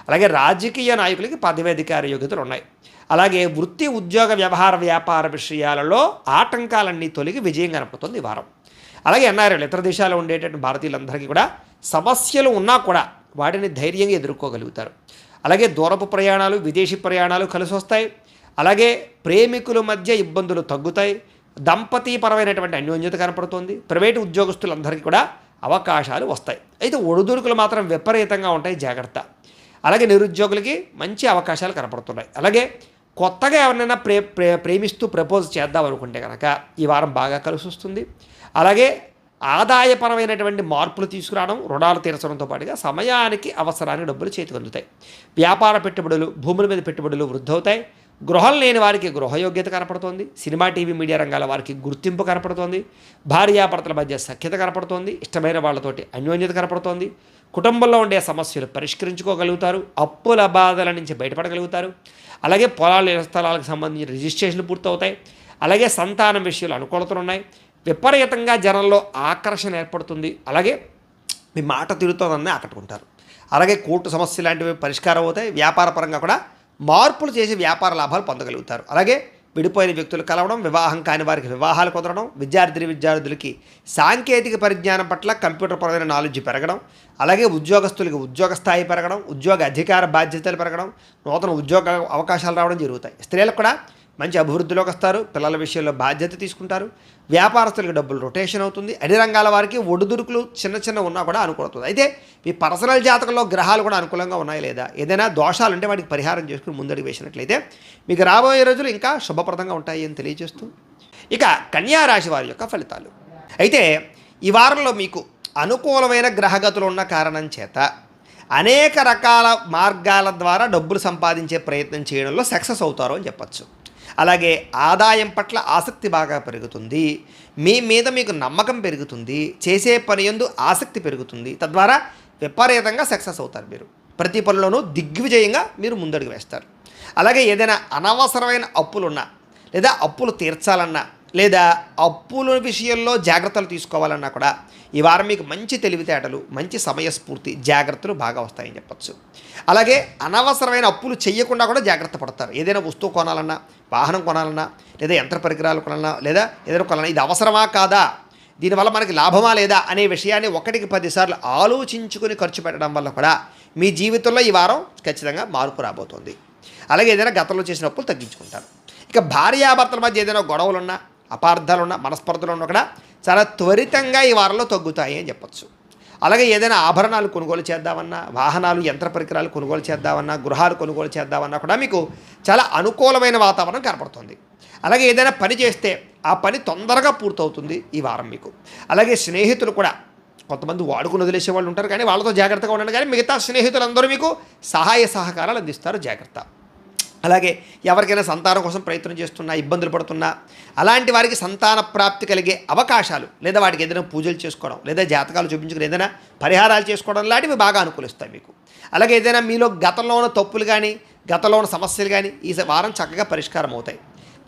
Speaker 1: అలాగే రాజకీయ నాయకులకి పదవీధికార యోగ్యతలు ఉన్నాయి. అలాగే వృత్తి, ఉద్యోగ, వ్యవహార, వ్యాపార విషయాలలో ఆటంకాలన్నీ తొలగి విజయం కనపడుతుంది ఈ వారం. అలాగే ఎన్ఆర్ఐలు, ఇతర దేశాల్లో ఉండేటటువంటి భారతీయులందరికీ కూడా సమస్యలు ఉన్నా కూడా వాటిని ధైర్యంగా ఎదుర్కోగలుగుతారు. అలాగే దూరపు ప్రయాణాలు, విదేశీ ప్రయాణాలు కలిసి వస్తాయి. అలాగే ప్రేమికుల మధ్య ఇబ్బందులు తగ్గుతాయి. దంపతీపరమైనటువంటి అన్యోన్యత కనపడుతుంది. ప్రైవేటు ఉద్యోగస్తులందరికీ కూడా అవకాశాలు వస్తాయి. అయితే ఒడిదుడుకులు మాత్రం విపరీతంగా ఉంటాయి, జాగ్రత్త. అలాగే నిరుద్యోగులకి మంచి అవకాశాలు కనపడుతున్నాయి. అలాగే కొత్తగా ఎవరినైనా ప్రేమిస్తూ ప్రపోజ్ చేద్దాం అనుకుంటే కనుక ఈ వారం బాగా కలిసి వస్తుంది. అలాగే ఆదాయపరమైనటువంటి మార్పులు తీసుకురావడం, రుణాలు తీర్చడంతో పాటుగా సమయానికి అవసరానికి డబ్బులు చేతికి అందుతాయి. వ్యాపార పెట్టుబడులు, భూముల మీద పెట్టుబడులు వృద్ధి అవుతాయి. గృహం లేని వారికి గృహయోగ్యత కనపడుతోంది. సినిమా, టీవీ, మీడియా రంగాల వారికి గుర్తింపు కనపడుతోంది. భార్యాభర్తల మధ్య సఖ్యత కనపడుతోంది. ఇష్టమైన వాళ్ళతోటి అన్యోన్యత కనపడుతోంది. కుటుంబంలో ఉండే సమస్యలు పరిష్కరించుకోగలుగుతారు. అప్పుల బాధల నుంచి బయటపడగలుగుతారు. అలాగే పొలాలు, స్థలాలకు సంబంధించిన రిజిస్ట్రేషన్లు పూర్తవుతాయి. అలాగే సంతానం విషయాలు అనుకూలతలు ఉన్నాయి. విపరీతంగా జనంలో ఆకర్షణ ఏర్పడుతుంది. అలాగే మీ మాట తిరుగుతోందని ఆకట్టుకుంటారు. అలాగే కోర్టు సమస్యలు లాంటివి పరిష్కారం అవుతాయి. వ్యాపార పరంగా కూడా మార్పులు చేసి వ్యాపార లాభాలు పొందగలుగుతారు. అలాగే విడిపోయిన వ్యక్తులు కలవడం, వివాహం కాని వారికి వివాహాలు కుదరడం, విద్యార్థులకి సాంకేతిక పరిజ్ఞానం పట్ల కంప్యూటర్ పరమైన నాలెడ్జ్ పెరగడం, అలాగే ఉద్యోగస్తులకి ఉద్యోగ స్థాయి పెరగడం, ఉద్యోగ అధికార బాధ్యతలు పెరగడం, నూతన ఉద్యోగ అవకాశాలు రావడం జరుగుతాయి. స్త్రీలకు కూడా మంచి అభివృద్ధిలోకి వస్తారు. పిల్లల విషయంలో బాధ్యత తీసుకుంటారు. వ్యాపారస్తులకు డబ్బులు రొటేషన్ అవుతుంది. అన్ని రంగాల వారికి ఒడిదుడుకులు చిన్న ఉన్నా కూడా అనుకూలవుతుంది. అయితే మీ పర్సనల్ జాతకంలో గ్రహాలు కూడా అనుకూలంగా ఉన్నాయి లేదా, ఏదైనా దోషాలు ఉంటే వాటికి పరిహారం చేసుకుని ముందడుగు వేసినట్లయితే మీకు రాబోయే రోజులు ఇంకా శుభప్రదంగా ఉంటాయి అని తెలియజేస్తూ, ఇక కన్యా రాశి వారి యొక్క ఫలితాలు. అయితే ఈ వారంలో మీకు అనుకూలమైన గ్రహగతులు ఉన్న కారణం చేత అనేక రకాల మార్గాల ద్వారా డబ్బులు సంపాదించే ప్రయత్నం చేయడంలో సక్సెస్ అవుతారు అని చెప్పచ్చు. అలాగే ఆదాయం పట్ల ఆసక్తి బాగా పెరుగుతుంది. మీ మీద మీకు నమ్మకం పెరుగుతుంది. చేసే పని యందు ఆసక్తి పెరుగుతుంది. తద్వారా విపరీతంగా సక్సెస్ అవుతారు. మీరు ప్రతి పనిలోనూ దిగ్విజయంగా మీరు ముందడుగు వేస్తారు. అలాగే ఏదైనా అనవసరమైన అప్పులున్నా, లేదా అప్పులు తీర్చాలన్నా, లేదా అప్పుల విషయంలో జాగ్రత్తలు తీసుకోవాలన్నా కూడా ఈ వారం మీకు మంచి తెలివితేటలు, మంచి సమయస్ఫూర్తి, జాగ్రత్తలు బాగా వస్తాయని చెప్పచ్చు. అలాగే అనవసరమైన అప్పులు చేయకుండా కూడా జాగ్రత్త పడతారు. ఏదైనా వస్తువు కొనాలన్నా, వాహనం కొనాలన్నా, లేదా యంత్ర పరికరాలు కొనాలన్నా, లేదా ఏదైనా కొనాలన్నా ఇది అవసరమా కాదా, దీనివల్ల మనకి లాభమా లేదా అనే విషయాన్ని 1కి 10 సార్లు ఆలోచించుకుని ఖర్చు పెట్టడం వల్ల కూడా మీ జీవితంలో ఈ వారం ఖచ్చితంగా మార్పు రాబోతోంది. అలాగే ఏదైనా గతంలో చేసిన అప్పులు తగ్గించుకుంటారు. ఇక భార్యాభర్తల మధ్య ఏదైనా గొడవలున్నా, అపార్థాలున్నా, మనస్పర్ధలు ఉన్నా కూడా చాలా త్వరితంగా ఈ వారంలో తగ్గుతాయి అని చెప్పచ్చు. అలాగే ఏదైనా ఆభరణాలు కొనుగోలు చేద్దామన్నా, వాహనాలు, యంత్ర పరికరాలు కొనుగోలు చేద్దామన్నా, గృహాలు కొనుగోలు చేద్దామన్నా కూడా మీకు చాలా అనుకూలమైన వాతావరణం కనపడుతుంది. అలాగే ఏదైనా పని చేస్తే ఆ పని తొందరగా పూర్తవుతుంది ఈ వారం మీకు. అలాగే స్నేహితులు కూడా కొంతమంది వాడుకుని వదిలేసే వాళ్ళు ఉంటారు, కానీ వాళ్ళతో జాగ్రత్తగా ఉండండి. కానీ మిగతా స్నేహితులందరూ మీకు సహాయ సహకారాలు అందిస్తారు, జాగ్రత్త. అలాగే ఎవరికైనా సంతానం కోసం ప్రయత్నం చేస్తున్నా, ఇబ్బందులు పడుతున్నా, అలాంటి వారికి సంతాన ప్రాప్తి కలిగే అవకాశాలు, లేదా వాటికి ఏదైనా పూజలు చేసుకోవడం, లేదా జాతకాలు చూపించుకుని ఏదైనా పరిహారాలు చేసుకోవడం లాంటివి బాగా అనుకూలిస్తాయి మీకు. అలాగే ఏదైనా మీలో గతంలో ఉన్న తప్పులు కానీ, గతంలో ఉన్న సమస్యలు కానీ ఈ వారం చక్కగా పరిష్కారం అవుతాయి.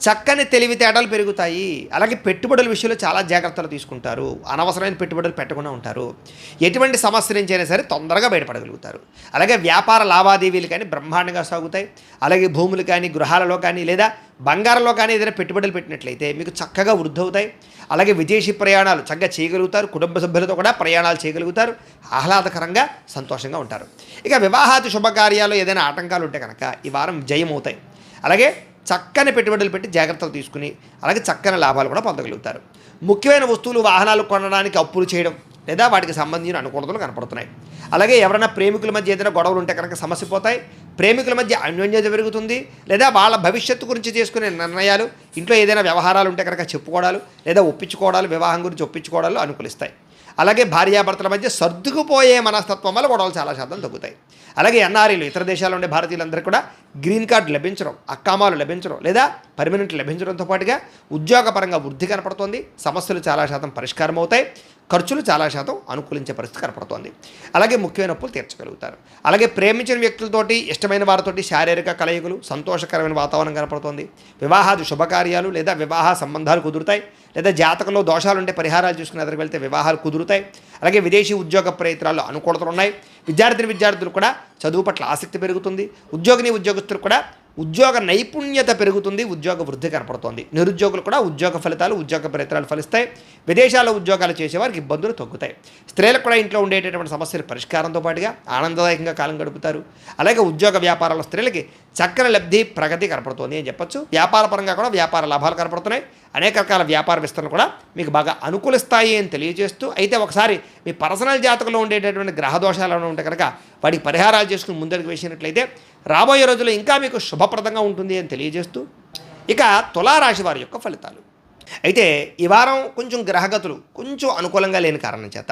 Speaker 1: చక్కని తెలివితేటలు పెరుగుతాయి. అలాగే పెట్టుబడుల విషయంలో చాలా జాగ్రత్తలు తీసుకుంటారు. అనవసరమైన పెట్టుబడులు పెట్టకుండా ఉంటారు. ఎటువంటి సమస్య నుంచి అయినా సరే తొందరగా బయటపడగలుగుతారు. అలాగే వ్యాపార లావాదేవీలు కానీ బ్రహ్మాండంగా సాగుతాయి. అలాగే భూములు కానీ, గృహాలలో కానీ, లేదా బంగారంలో కానీ ఏదైనా పెట్టుబడులు పెట్టినట్లయితే మీకు చక్కగా వృద్ధి అవుతాయి. అలాగే విదేశీ ప్రయాణాలు చక్కగా చేయగలుగుతారు. కుటుంబ సభ్యులతో కూడా ప్రయాణాలు చేయగలుగుతారు. ఆహ్లాదకరంగా, సంతోషంగా ఉంటారు. ఇక వివాహాది శుభకార్యాలు ఏదైనా ఆటంకాలు ఉంటే కనుక ఈ వారం జయం అవుతాయి. అలాగే చక్కని పెట్టుబడులు పెట్టి జాగ్రత్తలు తీసుకుని అలాగే చక్కని లాభాలు కూడా పొందగలుగుతారు. ముఖ్యమైన వస్తువులు, వాహనాలు కొనడానికి అప్పులు చేయడం, లేదా వాటికి సంబంధించిన అనుకూలతలు కనపడుతున్నాయి. అలాగే ఎవరైనా ప్రేమికుల మధ్య ఏదైనా గొడవలు ఉంటే కనుక సమస్య పోతాయి. ప్రేమికుల మధ్య అన్యోన్యత పెరుగుతుంది. లేదా వాళ్ళ భవిష్యత్తు గురించి చేసుకునే నిర్ణయాలు, ఇంట్లో ఏదైనా వ్యవహారాలు ఉంటే కనుక చెప్పుకోవడాలు, లేదా ఒప్పించుకోవడాలు, వివాహం గురించి ఒప్పించుకోవడాలు అనుకూలిస్తాయి. అలాగే భార్యాభర్తల మధ్య సర్దుకుపోయే మనస్తత్వం వల్ల గొడవలు చాలా శాతం తగ్గుతాయి. అలాగే ఎన్ఆర్ఐలు, ఇతర దేశాల్లో ఉండే భారతీయులందరూ కూడా గ్రీన్ కార్డు లభించడం, అక్కామాలు లభించడం, లేదా పర్మనెంట్ లభించడంతో పాటుగా ఉద్యోగపరంగా వృద్ధి కనపడుతోంది. సమస్యలు చాలా శాతం పరిష్కారం అవుతాయి. ఖర్చులు చాలా శాతం అనుకూలించే పరిస్థితి కనపడుతోంది. అలాగే ముఖ్యమైన అప్పులు తీర్చగలుగుతారు. అలాగే ప్రేమించిన వ్యక్తులతోటి, ఇష్టమైన వారితోటి శారీరక కలయికలు, సంతోషకరమైన వాతావరణం కనపడుతోంది. వివాహాది శుభకార్యాలు లేదా వివాహ సంబంధాలు కుదురుతాయి. లేదా జాతకంలో దోషాలుంటే పరిహారాలు చూసుకుని ఎదురుకు వెళ్తే వివాహాలు కుదురుతాయి. అలాగే విదేశీ ఉద్యోగ ప్రయత్నాల్లో అనుకూలతలు ఉన్నాయి. విద్యార్థులు కూడా చదువు పట్ల ఆసక్తి పెరుగుతుంది. ఉద్యోగస్తులు కూడా ఉద్యోగ నైపుణ్యత పెరుగుతుంది. ఉద్యోగ వృద్ధి కనపడుతోంది. నిరుద్యోగులు కూడా ఉద్యోగ ఫలితాలు, ఉద్యోగ ప్రయత్నాలు ఫలిస్తాయి. విదేశాల్లో ఉద్యోగాలు చేసేవారికి ఇబ్బందులు తగ్గుతాయి. స్త్రీలకు కూడా ఇంట్లో ఉండేటటువంటి సమస్యల పరిష్కారంతో పాటుగా ఆనందదాయకంగా కాలం గడుపుతారు. అలాగే ఉద్యోగ వ్యాపారాల స్త్రీలకి చక్కని లబ్ధి, ప్రగతి కనపడుతుంది అని చెప్పొచ్చు. వ్యాపార పరంగా కూడా వ్యాపార లాభాలు కనపడుతున్నాయి. అనేక రకాల వ్యాపార విస్తరణ కూడా మీకు బాగా అనుకూలిస్తాయి అని తెలియజేస్తూ, అయితే ఒకసారి మీ పర్సనల్ జాతకంలో ఉండేటటువంటి గ్రహ దోషాలు ఉంటే కనుక వాటికి పరిహారాలు చేసుకుని ముందరికి వేసినట్లయితే రాబోయే రోజుల్లో ఇంకా మీకు శుభప్రదంగా ఉంటుంది అని తెలియజేస్తూ, ఇక తులారాశి వారి యొక్క ఫలితాలు. అయితే ఈ వారం కొంచెం గ్రహగతులు కొంచెం అనుకూలంగా లేని కారణం చేత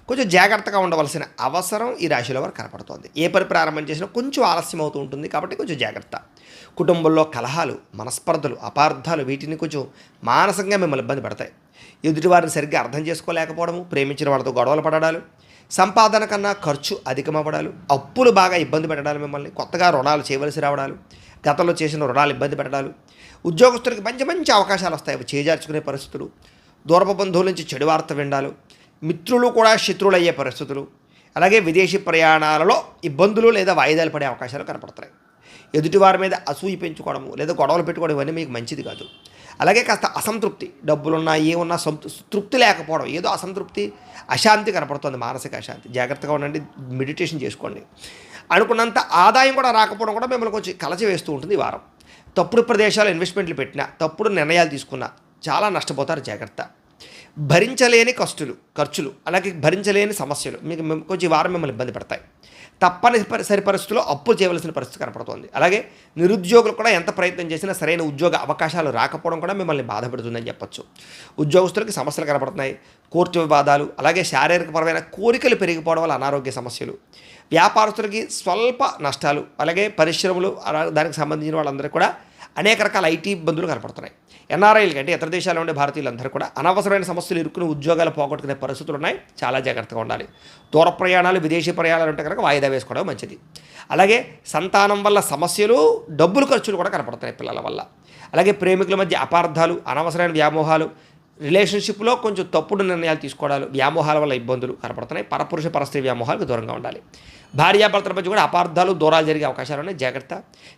Speaker 1: కొంచెం జాగ్రత్తగా ఉండవలసిన అవసరం ఈ రాశిలో వారు కనపడుతోంది. ఏ పని ప్రారంభం చేసినా కొంచెం ఆలస్యం అవుతూ ఉంటుంది కాబట్టి కొంచెం జాగ్రత్త. కుటుంబంలో కలహాలు, మనస్పర్ధలు, అపార్థాలు వీటిని కొంచెం మానసికంగా మిమ్మల్ని ఇబ్బంది పడతాయి. ఎదుటివారిని సరిగ్గా అర్థం చేసుకోలేకపోవడము, ప్రేమించిన వాళ్ళతో గొడవలు పడడాలు, సంపాదన కన్నా ఖర్చు అధికమవ్వడాలు, అప్పులు బాగా ఇబ్బంది పెట్టడాలు, మిమ్మల్ని కొత్తగా రుణాలు చేయవలసి రావడాలు, గతంలో చేసిన రుణాలు ఇబ్బంది పెట్టడాలు, ఉద్యోగస్తులకి మంచి మంచి అవకాశాలు వస్తాయి, అవి చేజార్చుకునే పరిస్థితులు, దూరపు బంధువుల నుంచి చెడు వార్త వినడాలు, మిత్రులు కూడా శత్రువులు అయ్యే పరిస్థితులు, అలాగే విదేశీ ప్రయాణాలలో ఇబ్బందులు లేదా వాయిదాలు పడే అవకాశాలు కనపడతాయి. ఎదుటివారి మీద అసూయ పెంచుకోవడము లేదా గొడవలు పెట్టుకోవడం ఇవన్నీ మీకు మంచిది కాదు. అలాగే కాస్త అసంతృప్తి, డబ్బులున్నా ఏమున్నా తృప్తి లేకపోవడం, ఏదో అసంతృప్తి, అశాంతి కనపడుతుంది, మానసిక అశాంతి. జాగ్రత్తగా ఉండండి, మెడిటేషన్ చేసుకోండి. అనుకున్నంత ఆదాయం కూడా రాకపోవడం కూడా మిమ్మల్ని కొంచెం కలచి వేస్తూ ఉంటుంది ఈ వారం. తప్పుడు ప్రదేశాలు ఇన్వెస్ట్మెంట్లు పెట్టినా, తప్పుడు నిర్ణయాలు తీసుకున్నా చాలా నష్టపోతారు, జాగ్రత్త. భరించలేని ఖర్చులు అలాగే భరించలేని సమస్యలు మీకు కొంచెం ఈ వారం మిమ్మల్ని ఇబ్బంది పడతాయి. తప్పనిసరి పరిస్థితుల్లో అప్పులు చేయవలసిన పరిస్థితి కనపడుతుంది. అలాగే నిరుద్యోగులు కూడా ఎంత ప్రయత్నం చేసినా సరైన ఉద్యోగ అవకాశాలు రాకపోవడం కూడా మిమ్మల్ని బాధపెడుతుందని చెప్పొచ్చు. ఉద్యోగస్తులకి సమస్యలు కనపడుతున్నాయి, కోర్టు వివాదాలు, అలాగే శారీరకపరమైన కోరికలు పెరిగిపోవడం వల్ల అనారోగ్య సమస్యలు, వ్యాపారస్తులకి స్వల్ప నష్టాలు, అలాగే పరిశ్రమలు దానికి సంబంధించిన వాళ్ళందరికీ కూడా అనేక రకాల ఐటీ ఇబ్బందులు కనపడుతున్నాయి. ఎన్ఆర్ఐలకి అంటే ఇతర దేశాల్లో ఉండే భారతీయులందరూ కూడా అనవసరమైన సమస్యలు ఇరుక్కుని ఉద్యోగాలు పోగొట్టుకునే పరిస్థితులు ఉన్నాయి, చాలా జాగ్రత్తగా ఉండాలి. దూర ప్రయాణాలు, విదేశీ ప్రయాణాలు ఉంటే కనుక వాయిదా వేసుకోవడం మంచిది. అలాగే సంతానం వల్ల సమస్యలు, డబ్బులు ఖర్చులు కూడా కనపడుతున్నాయి పిల్లల వల్ల. అలాగే ప్రేమికుల మధ్య అపార్థాలు, అనవసరమైన వ్యామోహాలు, రిలేషన్షిప్లో కొంచెం తప్పుడు నిర్ణయాలు తీసుకోవడాలు, వ్యామోహాల వల్ల ఇబ్బందులు కనపడుతున్నాయి. పరపురుష పరస్త్రీ వ్యామోహాలకు దూరంగా ఉండాలి. భార్యాభర్తల మధ్య కూడా అపార్థాలు, దూరాలు జరిగే అవకాశాలు ఉన్నాయి, జాగ్రత్త.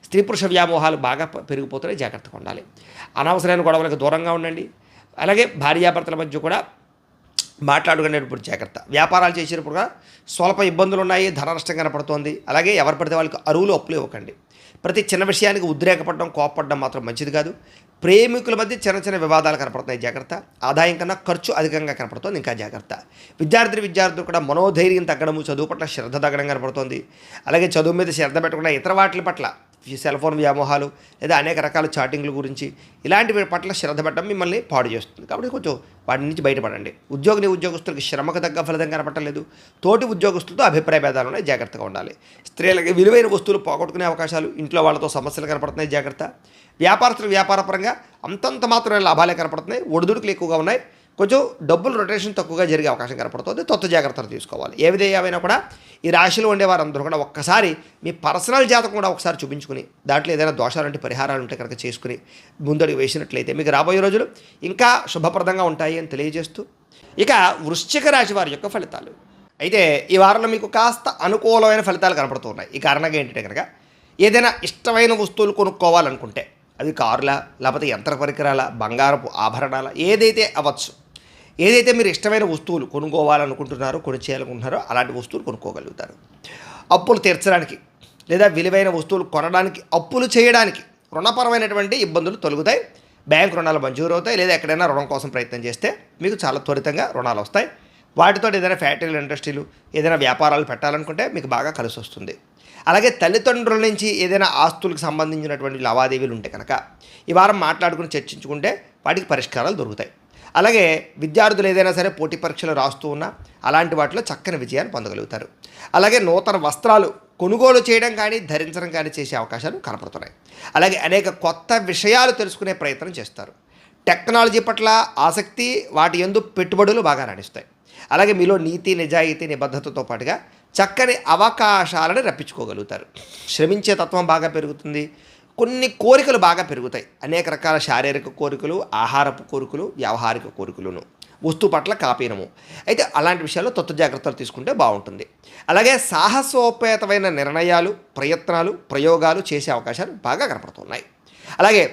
Speaker 1: స్త్రీ పురుష వ్యామోహాలు బాగా పెరిగిపోతున్నాయి, జాగ్రత్తగా ఉండాలి. అనవసరమైన గొడవలకు దూరంగా ఉండండి. అలాగే భార్యాభర్తల మధ్య కూడా మాట్లాడుకునేటప్పుడు జాగ్రత్త. వ్యాపారాలు చేసేటప్పుడు కూడా స్వల్ప ఇబ్బందులు ఉన్నాయి, ధన నష్టం కనపడుతోంది. అలాగే ఎవరు పడితే వాళ్ళకి అరువులు అప్పులు ఇవ్వకండి. ప్రతి చిన్న విషయానికి ఉద్రేకపడడం, కోపపడడం మాత్రం మంచిది కాదు. ప్రేమికుల మధ్య చిన్న చిన్న వివాదాలు కనపడుతున్నాయి, జాగ్రత్త. ఆదాయం కన్నా ఖర్చు అధికంగా కనపడుతుంది, ఇంకా జాగ్రత్త. విద్యార్థులు కూడా మనోధైర్యం తగ్గడము, చదువు పట్ల శ్రద్ధ తగ్గడం కనపడుతోంది. అలాగే చదువు మీద శ్రద్ధ పెట్టకుండా ఇతర వాటి పట్ల సెల్ ఫోన్ వ్యామోహాలు లేదా అనేక రకాల చాటింగ్ల గురించి ఇలాంటి పట్ల శ్రద్ధ పెట్టడం మిమ్మల్ని పాడు చేస్తుంది. కాబట్టి కొంచెం వాటి నుంచి బయటపడండి. ఉద్యోగస్తులకి శ్రమకు తగ్గ ఫలితం కనపట్టలేదు. తోటి ఉద్యోగస్తులతో అభిప్రాయ భేదాలు ఉన్నాయి, జాగ్రత్తగా ఉండాలి. స్త్రీలకి విలువైన వస్తువులు పోగొట్టుకునే అవకాశాలు, ఇంట్లో వాళ్ళతో సమస్యలు కనపడుతున్నాయి, జాగ్రత్త. వ్యాపారస్తులు వ్యాపారపరంగా అంతంత మాత్రమే లాభాలే కనపడుతున్నాయి, ఒడిదుడుకులు ఎక్కువగా ఉన్నాయి. కొంచెం డబ్బులు రొటేషన్ తక్కువగా జరిగే అవకాశం కనపడుతుంది, జాగ్రత్తలు తీసుకోవాలి. ఏ విధేయమైనా కూడా ఈ రాశిలో ఉండేవారందరూ కూడా ఒక్కసారి మీ పర్సనల్ జాతకం కూడా ఒకసారి చూపించుకుని దాంట్లో ఏదైనా దోషాలంటే పరిహారాలు ఉంటే కనుక చేసుకుని ముందడుగు వేసినట్లయితే మీకు రాబోయే రోజులు ఇంకా శుభప్రదంగా ఉంటాయి అని తెలియజేస్తూ, ఇక వృశ్చిక రాశి వారి యొక్క ఫలితాలు. అయితే ఈ వారంలో మీకు కాస్త అనుకూలమైన ఫలితాలు కనపడుతూ ఉన్నాయి. ఈ కారణంగా ఏంటంటే కనుక ఏదైనా ఇష్టమైన వస్తువులు కొనుక్కోవాలనుకుంటే అది కారులా, లేకపోతే యంత్ర పరికరాల, బంగారపు ఆభరణాల, ఏదైతే అవ్వచ్చు, ఏదైతే మీరు ఇష్టమైన వస్తువులు కొనుక్కోవాలనుకుంటున్నారో, చేయాలనుకుంటున్నారో అలాంటి వస్తువులు కొనుక్కోగలుగుతారు. అప్పులు తీర్చడానికి లేదా విలువైన వస్తువులు కొనడానికి, అప్పులు చేయడానికి రుణపరమైనటువంటి ఇబ్బందులు తొలగుతాయి. బ్యాంకు రుణాలు మంజూరు అవుతాయి. లేదా ఎక్కడైనా రుణం కోసం ప్రయత్నం చేస్తే మీకు చాలా త్వరితంగా రుణాలు వస్తాయి. వాటితో ఏదైనా ఫ్యాక్టరీలు, ఇండస్ట్రీలు, ఏదైనా వ్యాపారాలు పెట్టాలనుకుంటే మీకు బాగా కలిసి వస్తుంది. అలాగే తల్లిదండ్రుల నుంచి ఏదైనా ఆస్తులకు సంబంధించినటువంటి లావాదేవీలు ఉంటే కనుక ఈ వారం మాట్లాడుకుని చర్చించుకుంటే వాటికి పరిష్కారాలు దొరుకుతాయి. అలాగే విద్యార్థులు ఏదైనా సరే పోటీ పరీక్షలు రాస్తూ ఉన్నా అలాంటి వాటిలో చక్కని విజయాన్ని పొందగలుగుతారు. అలాగే నూతన వస్త్రాలు కొనుగోలు చేయడం కానీ, ధరించడం కానీ చేసే అవకాశాలు కనపడుతున్నాయి. అలాగే అనేక కొత్త విషయాలు తెలుసుకునే ప్రయత్నం చేస్తారు. టెక్నాలజీ పట్ల ఆసక్తి, వాటి యందు పెట్టుబడులు బాగా రాణిస్తాయి. అలాగే మీలో నీతి, నిజాయితీ, నిబద్ధతతో పాటుగా చక్కని అవకాశాలను రప్పించుకోగలుగుతారు. శ్రమించే తత్వం బాగా పెరుగుతుంది. కొన్ని కోరికలు బాగా పెరుగుతాయి. అనేక రకాల శారీరక కోరికలు, ఆహారపు కోరికలు, వ్యావహారిక కోరికలను, వస్తువు పట్ల కాపీనము. అయితే అలాంటి విషయాల్లో జాగ్రత్తలు తీసుకుంటే బాగుంటుంది. అలాగే సాహసోపేతమైన నిర్ణయాలు, ప్రయత్నాలు, ప్రయోగాలు చేసే అవకాశాలు బాగా కనపడుతున్నాయి. అలాగే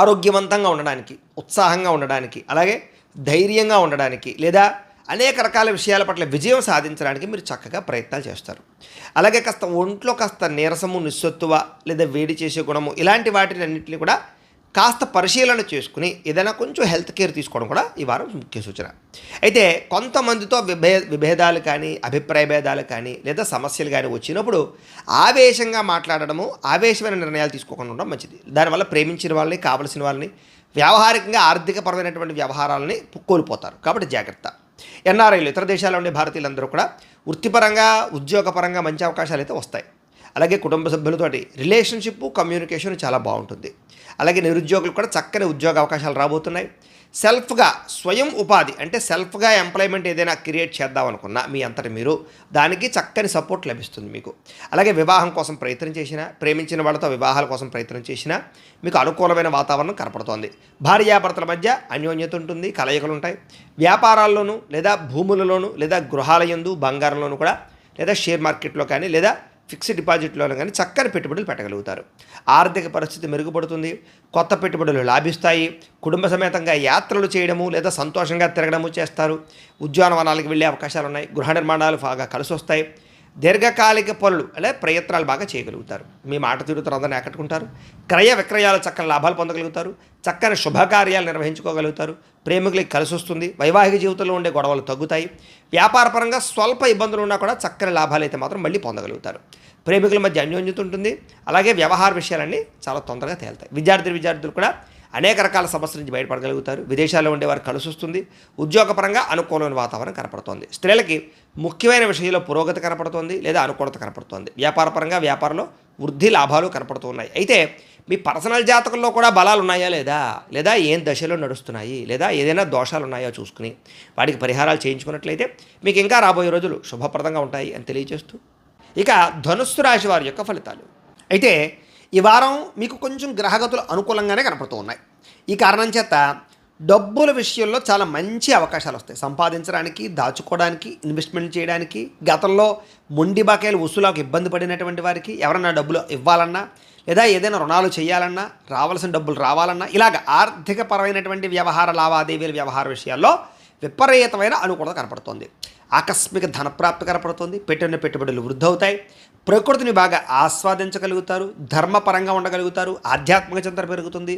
Speaker 1: ఆరోగ్యవంతంగా ఉండడానికి, ఉత్సాహంగా ఉండడానికి, అలాగే ధైర్యంగా ఉండడానికి, లేదా అనేక రకాల విషయాల పట్ల విజయం సాధించడానికి మీరు చక్కగా ప్రయత్నాలు చేస్తారు. అలాగే కాస్త ఒంట్లో కాస్త నీరసము, నిస్సత్తువ లేదా వేడి చేసే గుణము, ఇలాంటి వాటిని అన్నింటినీ కూడా కాస్త పరిశీలన చేసుకుని ఏదైనా కొంచెం హెల్త్ కేర్ తీసుకోవడం కూడా ఈ వారం ముఖ్య సూచన. అయితే కొంతమందితో విభేదాలు కానీ, అభిప్రాయ భేదాలు కానీ, లేదా సమస్యలు కానీ వచ్చినప్పుడు ఆవేశంగా మాట్లాడడము, ఆవేశమైన నిర్ణయాలు తీసుకోకుండా ఉండడం మంచిది. దానివల్ల ప్రేమించిన వాళ్ళని, కావలసిన వాళ్ళని, వ్యావహారికంగా ఆర్థికపరమైనటువంటి వ్యవహారాలని కోల్పోతారు. కాబట్టి జాగ్రత్త. ఎన్ఆర్ఐలు, ఇతర దేశాల్లో ఉండే భారతీయులందరూ కూడా వృత్తిపరంగా, ఉద్యోగపరంగా మంచి అవకాశాలు అయితే వస్తాయి. అలాగే కుటుంబ సభ్యులతోటి రిలేషన్షిప్, కమ్యూనికేషన్ చాలా బాగుంటుంది. అలాగే నిరుద్యోగులు కూడా చక్కని ఉద్యోగ అవకాశాలు రాబోతున్నాయి. సెల్ఫ్గా స్వయం ఉపాధి అంటే సెల్ఫ్గా ఎంప్లాయ్మెంట్ ఏదైనా క్రియేట్ చేద్దామనుకున్నా మీ అంతటి మీరు దానికి చక్కని సపోర్ట్ లభిస్తుంది మీకు. అలాగే వివాహం కోసం ప్రయత్నం చేసినా, ప్రేమించిన వాళ్ళతో వివాహాల కోసం ప్రయత్నం చేసినా మీకు అనుకూలమైన వాతావరణం కనపడుతోంది. భార్యాభర్తల మధ్య అన్యోన్యత ఉంటుంది, కలయికలు ఉంటాయి. వ్యాపారాల్లోనూ లేదా భూములలోనూ లేదా గృహాల యందు, బంగారంలోనూ కూడా, లేదా షేర్ మార్కెట్లో కానీ, లేదా ఫిక్స్డ్ డిపాజిట్లోనూ కానీ చక్కని పెట్టుబడులు పెట్టగలుగుతారు. ఆర్థిక పరిస్థితి మెరుగుపడుతుంది. కొత్త పెట్టుబడులు లాభిస్తాయి. కుటుంబ సమేతంగా యాత్రలు చేయడము లేదా సంతోషంగా తిరగడము చేస్తారు. ఉద్యానవనాలకు వెళ్ళే అవకాశాలు ఉన్నాయి. గృహ నిర్మాణాలు బాగా కలిసి వస్తాయి. దీర్ఘకాలిక పనులు అంటే ప్రయత్నాలు బాగా చేయగలుగుతారు. మీ మాట తీరుతో అందరిని ఆకట్టుకుంటారు. క్రయ విక్రయాలు చక్కని లాభాలు పొందగలుగుతారు. చక్కని శుభకార్యాలు నిర్వహించుకోగలుగుతారు. ప్రేమికులకి కలిసి వస్తుంది. వైవాహిక జీవితంలో ఉండే గొడవలు తగ్గుతాయి. వ్యాపారపరంగా స్వల్ప ఇబ్బందులు ఉన్నా కూడా చక్కని లాభాలు అయితే మాత్రం మళ్ళీ పొందగలుగుతారు. ప్రేమికుల మధ్య అన్యోన్యత ఉంటుంది. అలాగే వ్యవహార విషయాలన్నీ చాలా తొందరగా తేలుతాయి. విద్యార్థులు కూడా అనేక రకాల సమస్యల నుంచి బయటపడగలుగుతారు. విదేశాల్లో ఉండేవారు కలిసి వస్తుంది. ఉద్యోగపరంగా అనుకూలమైన వాతావరణం కనపడుతోంది. స్త్రీలకి ముఖ్యమైన విషయంలో పురోగతి కనపడుతోంది లేదా అనుకూలత కనపడుతోంది. వ్యాపారపరంగా వ్యాపారంలో వృద్ధి, లాభాలు కనపడుతున్నాయి. అయితే మీ పర్సనల్ జాతకంలో కూడా బలాలు ఉన్నాయా లేదా ఏం దశలో నడుస్తున్నాయి, లేదా ఏదైనా దోషాలు ఉన్నాయో చూసుకుని వాటికి పరిహారాలు చేయించుకున్నట్లయితే మీకు ఇంకా రాబోయే రోజులు శుభప్రదంగా ఉంటాయి అని తెలియజేస్తూ, ఇక ధనుస్సు రాశి వారి యొక్క ఫలితాలు. అయితే ఈ వారం మీకు కొంచెం గ్రహగతులు అనుకూలంగానే కనపడుతూ ఉన్నాయి. ఈ కారణం చేత డబ్బుల విషయంలో చాలా మంచి అవకాశాలు వస్తాయి. సంపాదించడానికి, దాచుకోవడానికి, ఇన్వెస్ట్మెంట్ చేయడానికి, గతంలో మొండి బకాయిలు వసూలకు ఇబ్బంది పడినటువంటి వారికి ఎవరన్నా డబ్బులు ఇవ్వాలన్నా, లేదా ఏదైనా రుణాలు చేయాలన్నా, రావాల్సిన డబ్బులు రావాలన్నా, ఇలాగ ఆర్థికపరమైనటువంటి వ్యవహార లావాదేవీల వ్యవహార విషయాల్లో విపరీతమైన అనుకూలత కనపడుతోంది. ఆకస్మిక ధనప్రాప్తి కనపడుతుంది. పెట్టిన పెట్టుబడులు వృద్ధి అవుతాయి. ప్రకృతిని బాగా ఆస్వాదించగలుగుతారు. ధర్మపరంగా ఉండగలుగుతారు. ఆధ్యాత్మిక చింతన పెరుగుతుంది.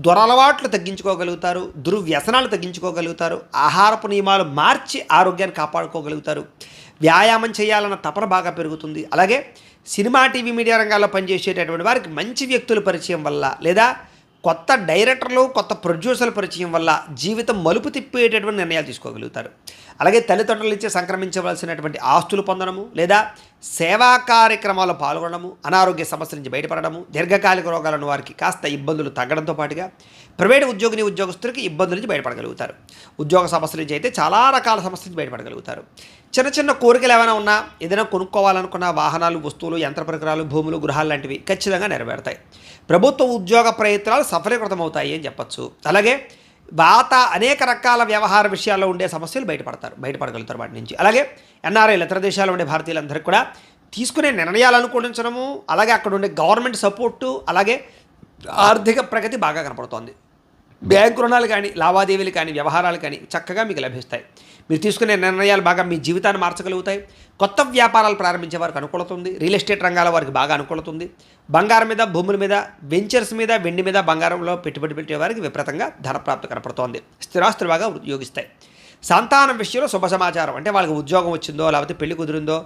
Speaker 1: దురలవాట్లు తగ్గించుకోగలుగుతారు. దుర్వ్యసనాలు తగ్గించుకోగలుగుతారు. ఆహారపు నియమాలు మార్చి ఆరోగ్యాన్ని కాపాడుకోగలుగుతారు. వ్యాయామం చేయాలన్న తపన బాగా పెరుగుతుంది. అలాగే సినిమా, టీవీ, మీడియా రంగాల్లో పనిచేసేటటువంటి వారికి మంచి వ్యక్తుల పరిచయం వల్ల లేదా కొత్త డైరెక్టర్లు, కొత్త ప్రొడ్యూసర్ల పరిచయం వల్ల జీవితం మలుపు తిప్పేటటువంటి నిర్ణయాలు తీసుకోగలుగుతారు. అలాగే తల్లిదండ్రుల నుంచి సంక్రమించవలసినటువంటి ఆస్తులు పొందడము లేదా సేవా కార్యక్రమాల్లో పాల్గొనడము, అనారోగ్య సమస్యల నుంచి బయటపడడము, దీర్ఘకాలిక రోగాలను వారికి కాస్త ఇబ్బందులు తగ్గడంతో పాటుగా ప్రైవేట్ ఉద్యోగస్తులకి ఇబ్బందుల నుంచి బయటపడగలుగుతారు. ఉద్యోగ సమస్యల నుంచి అయితే చాలా రకాల సమస్యల నుంచి బయటపడగలుగుతారు. చిన్న చిన్న కోరికలు ఏమైనా ఉన్నా, ఏదైనా కొనుక్కోవాలనుకున్న వాహనాలు, వస్తువులు, యంత్ర పరికరాలు, భూములు, గృహాలు లాంటివి ఖచ్చితంగా నెరవేరుతాయి. ప్రభుత్వ ఉద్యోగ ప్రయత్నాలు సఫలీకృతమవుతాయి అని చెప్పచ్చు. అలాగే అనేక రకాల వ్యవహార విషయాల్లో ఉండే సమస్యలు బయటపడగలుగుతారు వాటి నుంచి. అలాగే ఎన్ఆర్ఐలు, ఇతర దేశాల్లో ఉండే భారతీయులందరికీ కూడా తీసుకునే నిర్ణయాలు అనుకూలించడము, అలాగే అక్కడ ఉండే గవర్నమెంట్ సపోర్టు, అలాగే ఆర్థిక ప్రగతి బాగా కనపడుతోంది. బ్యాంకు రుణాలు కానీ, లావాదేవీలు కానీ, వ్యవహారాలు కానీ చక్కగా మీకు లభిస్తాయి. మీరు తీసుకునే నిర్ణయాలు బాగా మీ జీవితాన్ని మార్చగలుగుతాయి. కొత్త వ్యాపారాలు ప్రారంభించే వారికి అనుకూలత ఉంది. రియల్ ఎస్టేట్ రంగాల వారికి బాగా అనుకూలత ఉంది. బంగారం మీద, భూముల మీద, వెంచర్స్ మీద, వెండి మీద, బంగారంలో పెట్టుబడి పెట్టే వారికి విపరీతంగా ధనప్రాప్తి కనపడుతోంది. స్థిరాస్తులు బాగా యోగిస్తాయి. సంతానం విషయంలో శుభ సమాచారం, అంటే వాళ్ళకి ఉద్యోగం వచ్చిందో లేకపోతే పెళ్లి కుదిరిందో,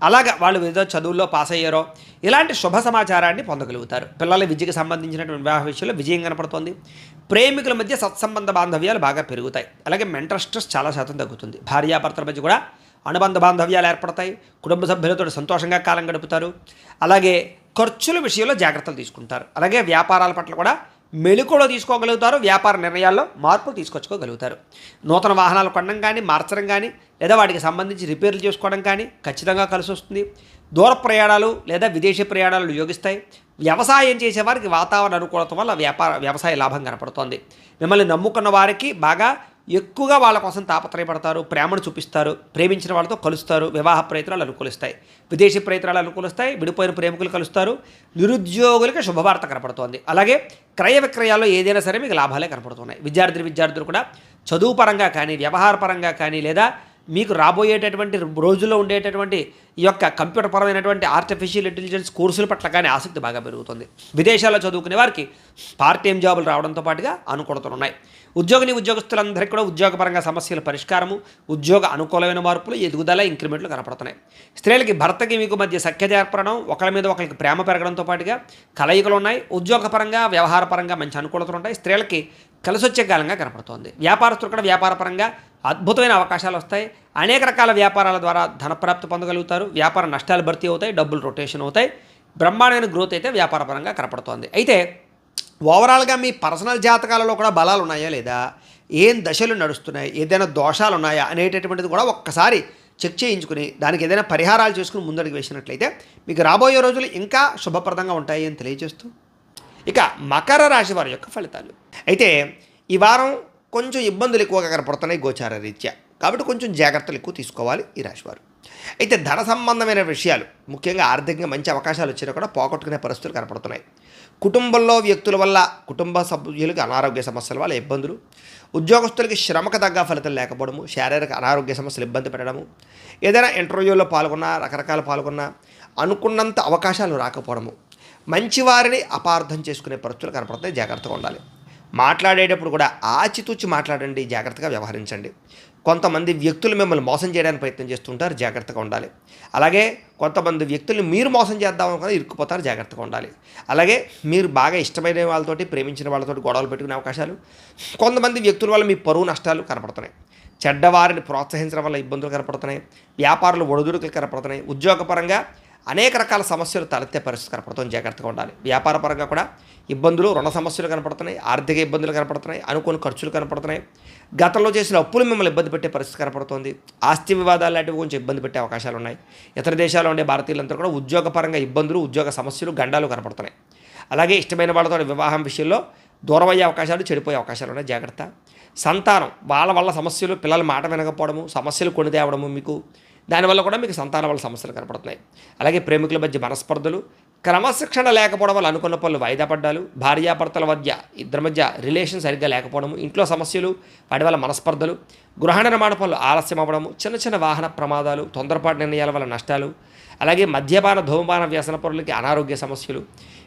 Speaker 1: అలాగా వాళ్ళు ఏదో చదువుల్లో పాస్ అయ్యారో ఇలాంటి శుభ సమాచారాన్ని పొందగలుగుతారు. పిల్లల విద్యకు సంబంధించినటువంటి వివాహ విషయంలో విజయం కనపడుతోంది. ప్రేమికుల మధ్య సత్సంబంధ బాంధవ్యాలు బాగా పెరుగుతాయి. అలాగే మెంటల్ స్ట్రెస్ చాలా శాతం తగ్గుతుంది. భార్యాభర్తల మధ్య కూడా అనుబంధ బాంధవ్యాలు ఏర్పడతాయి. కుటుంబ సభ్యులతో సంతోషంగా కాలం గడుపుతారు. అలాగే ఖర్చుల విషయంలో జాగ్రత్తలు తీసుకుంటారు. అలాగే వ్యాపారాల పట్ల కూడా మెలకువలో తీసుకోగలుగుతారు. వ్యాపార నిర్ణయాల్లో మార్పులు తీసుకొచ్చుకోగలుగుతారు. నూతన వాహనాలు కొనడం కానీ, మార్చడం కానీ, లేదా వాటికి సంబంధించి రిపేర్లు చేసుకోవడం కానీ ఖచ్చితంగా కలిసి వస్తుంది. దూర ప్రయాణాలు లేదా విదేశీ ప్రయాణాలు యోగిస్తాయి. వ్యవసాయం చేసేవారికి వాతావరణ అనుకూలత వల్ల వ్యవసాయ లాభం కనపడుతోంది. మిమ్మల్ని నమ్ముకున్న వారికి బాగా ఎక్కువగా వాళ్ళ కోసం తాపత్రయపడతారు. ప్రేమను చూపిస్తారు. ప్రేమించిన వాళ్ళతో కలుస్తారు. వివాహ ప్రయత్నాలు అనుకూలిస్తాయి. విదేశీ ప్రయత్నాలు అనుకూలిస్తాయి. విడిపోయిన ప్రేమికులు కలుస్తారు. నిరుద్యోగులకి శుభవార్త కనపడుతోంది. అలాగే క్రయ విక్రయాల్లో ఏదైనా సరే మీకు లాభాలే కనపడుతున్నాయి. విద్యార్థులు కూడా చదువు పరంగా కానీ, వ్యవహార పరంగా కానీ, లేదా మీకు రాబోయేటటువంటి రోజుల్లో ఉండేటటువంటి ఈ యొక్క కంప్యూటర్ పరమైనటువంటి ఆర్టిఫిషియల్ ఇంటెలిజెన్స్ కోర్సుల పట్ల కానీ ఆసక్తి బాగా పెరుగుతుంది. విదేశాల్లో చదువుకునే వారికి పార్ట్ టైం జాబులు రావడంతో పాటుగా అనుకూలతలు ఉన్నాయి. ఉద్యోగస్తులందరికీ కూడా ఉద్యోగపరంగా సమస్యల పరిష్కారము, ఉద్యోగ అనుకూలమైన మార్పులు, ఎదుగుదల, ఇంక్రిమెంట్లు కనపడుతున్నాయి. స్త్రీలకి భర్తకి మీకు మధ్య సఖ్యత ఏర్పడడం, ఒకరి మీద ఒకరికి ప్రేమ పెరగడంతో పాటుగా కలయికలు ఉన్నాయి. ఉద్యోగపరంగా, వ్యవహారపరంగా మంచి అనుకూలతలు ఉంటాయి. స్త్రీలకి కలిసొచ్చే కాలంగా కనపడుతోంది. వ్యాపారస్తులు కూడా వ్యాపారపరంగా అద్భుతమైన అవకాశాలు వస్తాయి. అనేక రకాల వ్యాపారాల ద్వారా ధనప్రాప్తి పొందగలుగుతారు. వ్యాపార నష్టాలు భర్తీ అవుతాయి. డబ్బులు రొటేషన్ అవుతాయి. బ్రహ్మాండమైన గ్రోత్ అయితే వ్యాపారపరంగా కనపడుతోంది. అయితే ఓవరాల్గా మీ పర్సనల్ జాతకాలలో కూడా బలాలు ఉన్నాయా లేదా, ఏం దశలు నడుస్తున్నాయి, ఏదైనా దోషాలు ఉన్నాయా అనేటటువంటిది కూడా ఒక్కసారి చెక్ చేయించుకుని దానికి ఏదైనా పరిహారాలు చేసుకుని ముందడుగు వేసినట్లయితే మీకు రాబోయే రోజులు ఇంకా శుభప్రదంగా ఉంటాయి అని తెలియజేస్తూ, ఇక మకర రాశి వారి యొక్క ఫలితాలు. అయితే ఈ వారం కొంచెం ఇబ్బందులు ఎక్కువగా కనపడుతున్నాయి గోచార రీత్యా. కాబట్టి కొంచెం జాగ్రత్తలు ఎక్కువ తీసుకోవాలి ఈ రాశివారు. అయితే ధన సంబంధమైన విషయాలు, ముఖ్యంగా ఆర్థికంగా మంచి అవకాశాలు వచ్చినా కూడా పోగొట్టుకునే పరిస్థితులు కనపడుతున్నాయి. కుటుంబంలో వ్యక్తుల వల్ల, కుటుంబ సభ్యులకు అనారోగ్య సమస్యల వల్ల ఇబ్బందులు, ఉద్యోగస్తులకి శ్రమకు తగ్గ ఫలితం లేకపోవడము, శారీరక అనారోగ్య సమస్యలు ఇబ్బంది పెట్టడము, ఏదైనా ఇంటర్వ్యూలో పాల్గొన్నా, రకరకాల పాల్గొన్నా అనుకున్నంత అవకాశాలు రాకపోవడము, మంచివారిని అపార్థం చేసుకునే పరిస్థితులు కనపడతాయి. జాగ్రత్తగా ఉండాలి. మాట్లాడేటప్పుడు కూడా ఆచితూచి మాట్లాడండి, జాగ్రత్తగా వ్యవహరించండి. కొంతమంది వ్యక్తులు మిమ్మల్ని మోసం చేయడానికి ప్రయత్నం చేస్తుంటారు, జాగ్రత్తగా ఉండాలి. అలాగే కొంతమంది వ్యక్తుల్ని మీరు మోసం చేద్దామని కూడా ఇరుక్కుపోతారు, జాగ్రత్తగా ఉండాలి. అలాగే మీరు బాగా ఇష్టమైన వాళ్ళతోటి, ప్రేమించిన వాళ్ళతోటి గొడవలు పెట్టుకునే అవకాశాలు, కొంతమంది వ్యక్తుల వల్ల మీ పరువు నష్టాలు కనపడుతున్నాయి. చెడ్డవారిని ప్రోత్సహించడం వల్ల ఇబ్బందులు కనపడుతున్నాయి. వ్యాపారాలు ఒడిదుడుకులు కనపడుతున్నాయి. ఉద్యోగపరంగా అనేక రకాల సమస్యలు తలెత్తే పరిస్థితి కనపడుతుంది, జాగ్రత్తగా ఉండాలి. వ్యాపార పరంగా కూడా ఇబ్బందులు, రుణ సమస్యలు కనపడుతున్నాయి. ఆర్థిక ఇబ్బందులు కనపడుతున్నాయి. అనుకోని ఖర్చులు కనపడుతున్నాయి. గతంలో చేసిన అప్పులు మిమ్మల్ని ఇబ్బంది పెట్టే పరిస్థితి కనపడుతుంది. ఆస్తి వివాదాలు లాంటివి కొంచెం ఇబ్బంది పెట్టే అవకాశాలు ఉన్నాయి. ఇతర దేశాల్లో ఉండే భారతీయులంతా కూడా ఉద్యోగపరంగా ఇబ్బందులు, ఉద్యోగ సమస్యలు, గండాలు కనపడుతున్నాయి. అలాగే ఇష్టమైన వాళ్ళతో వివాహం విషయంలో దూరం అయ్యే అవకాశాలు, చెడిపోయే అవకాశాలు ఉన్నాయి, జాగ్రత్త. సంతానం వాళ్ళ వల్ల సమస్యలు, పిల్లల మాట వినకపోవడము, సమస్యలు కొని తేవడము, మీకు దానివల్ల కూడా మీకు సంతానం వల్ల సమస్యలు కనపడుతున్నాయి. అలాగే ప్రేమికుల మధ్య మనస్పర్ధలు, క్రమశిక్షణ లేకపోవడం వల్ల అనుకున్న పనులు వాయిదా పడ్డాలు, భార్యాభర్తల మధ్య ఇద్దరి మధ్య రిలేషన్ సరిగ్గా లేకపోవడము, ఇంట్లో సమస్యలు, వాటి వల్ల మనస్పర్ధలు, గృహ నిర్మాణ పనులు ఆలస్యం అవ్వడము, చిన్న చిన్న వాహన ప్రమాదాలు, తొందరపాటు నిర్ణయాల వల్ల నష్టాలు, అలాగే మద్యపాన ధూమపాన వ్యసన పరులకి అనారోగ్య సమస్యలు,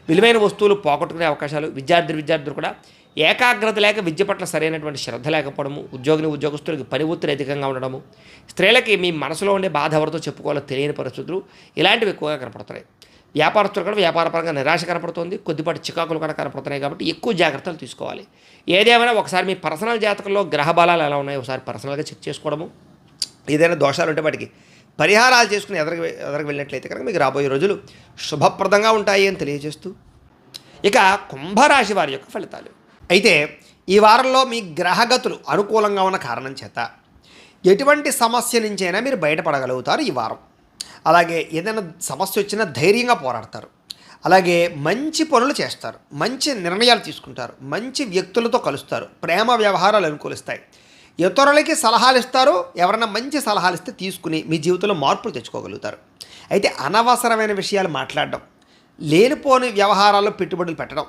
Speaker 1: విలువైన వస్తువులు పోగొట్టుకునే అవకాశాలు, విద్యార్థులు కూడా ఏకాగ్రత లేక విద్య పట్ల సరైనటువంటి శ్రద్ధ లేకపోవడము, ఉద్యోగస్తులకి పని ఒత్తిడి అధికంగా ఉండడము, స్త్రీలకి మీ మనసులో ఉండే బాధ ఎవరితో చెప్పుకోవాలో తెలియని పరిస్థితులు ఇలాంటివి ఎక్కువగా కనపడుతున్నాయి. వ్యాపారస్తులు కూడా వ్యాపారపరంగా నిరాశ కనపడుతుంది, కొద్దిపాటి చికాకులు కూడా కనపడుతున్నాయి. కాబట్టి ఎక్కువ జాగ్రత్తలు తీసుకోవాలి. ఏదేమైనా ఒకసారి మీ పర్సనల్ జాతకంలో గ్రహ బలాలు ఎలా ఉన్నాయో ఒకసారి పర్సనల్గా చెక్ చేసుకోవడము, ఏదైనా దోషాలు ఉంటే వాటికి పరిహారాలు చేసుకుని ఎదరికి వెళ్ళినట్లయితే కనుక మీకు రాబోయే రోజులు శుభప్రదంగా ఉంటాయి అని తెలియజేస్తూ, ఇక కుంభరాశి వారి యొక్క ఫలితాలు. అయితే ఈ వారంలో మీ గ్రహగతులు అనుకూలంగా ఉన్న కారణం చేత ఎటువంటి సమస్య నుంచైనా మీరు బయటపడగలుగుతారు ఈ వారం. అలాగే ఏదైనా సమస్య వచ్చినా ధైర్యంగా పోరాడతారు. అలాగే మంచి పనులు చేస్తారు, మంచి నిర్ణయాలు తీసుకుంటారు, మంచి వ్యక్తులతో కలుస్తారు, ప్రేమ వ్యవహారాలు అనుకూలిస్తాయి, ఇతరులకి సలహాలు ఇస్తారు. ఎవరైనా మంచి సలహాలు ఇస్తే తీసుకుని మీ జీవితంలో మార్పులు తెచ్చుకోగలుగుతారు. అయితే అనవసరమైన విషయాలు మాట్లాడడం, లేనిపోని వ్యవహారాల్లో పెట్టుబడులు పెట్టడం,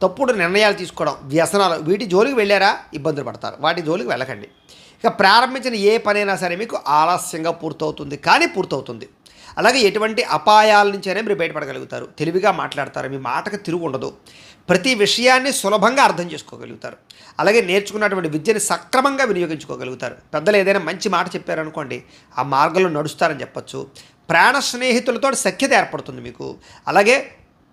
Speaker 1: తప్పుడు నిర్ణయాలు తీసుకోవడం, వ్యసనాలు, వీటి జోలికి వెళ్ళారా ఇబ్బందులు పడతారు. వాటి జోలికి వెళ్ళకండి. ఇక ప్రారంభించిన ఏ పనైనా సరే మీకు ఆలస్యంగా పూర్తవుతుంది, కానీ పూర్తవుతుంది. అలాగే ఎటువంటి అపాయాల నుంచైనా మీరు బయటపడగలుగుతారు. తెలివిగా మాట్లాడతారు, మీ మాటకు తిరుగు ఉండదు. ప్రతి విషయాన్ని సులభంగా అర్థం చేసుకోగలుగుతారు. అలాగే నేర్చుకున్నటువంటి విద్యని సక్రమంగా వినియోగించుకోగలుగుతారు. పెద్దలు ఏదైనా మంచి మాట చెప్పారనుకోండి, ఆ మార్గంలో నడుస్తారని చెప్పచ్చు. ప్రాణ స్నేహితులతో సఖ్యత ఏర్పడుతుంది మీకు. అలాగే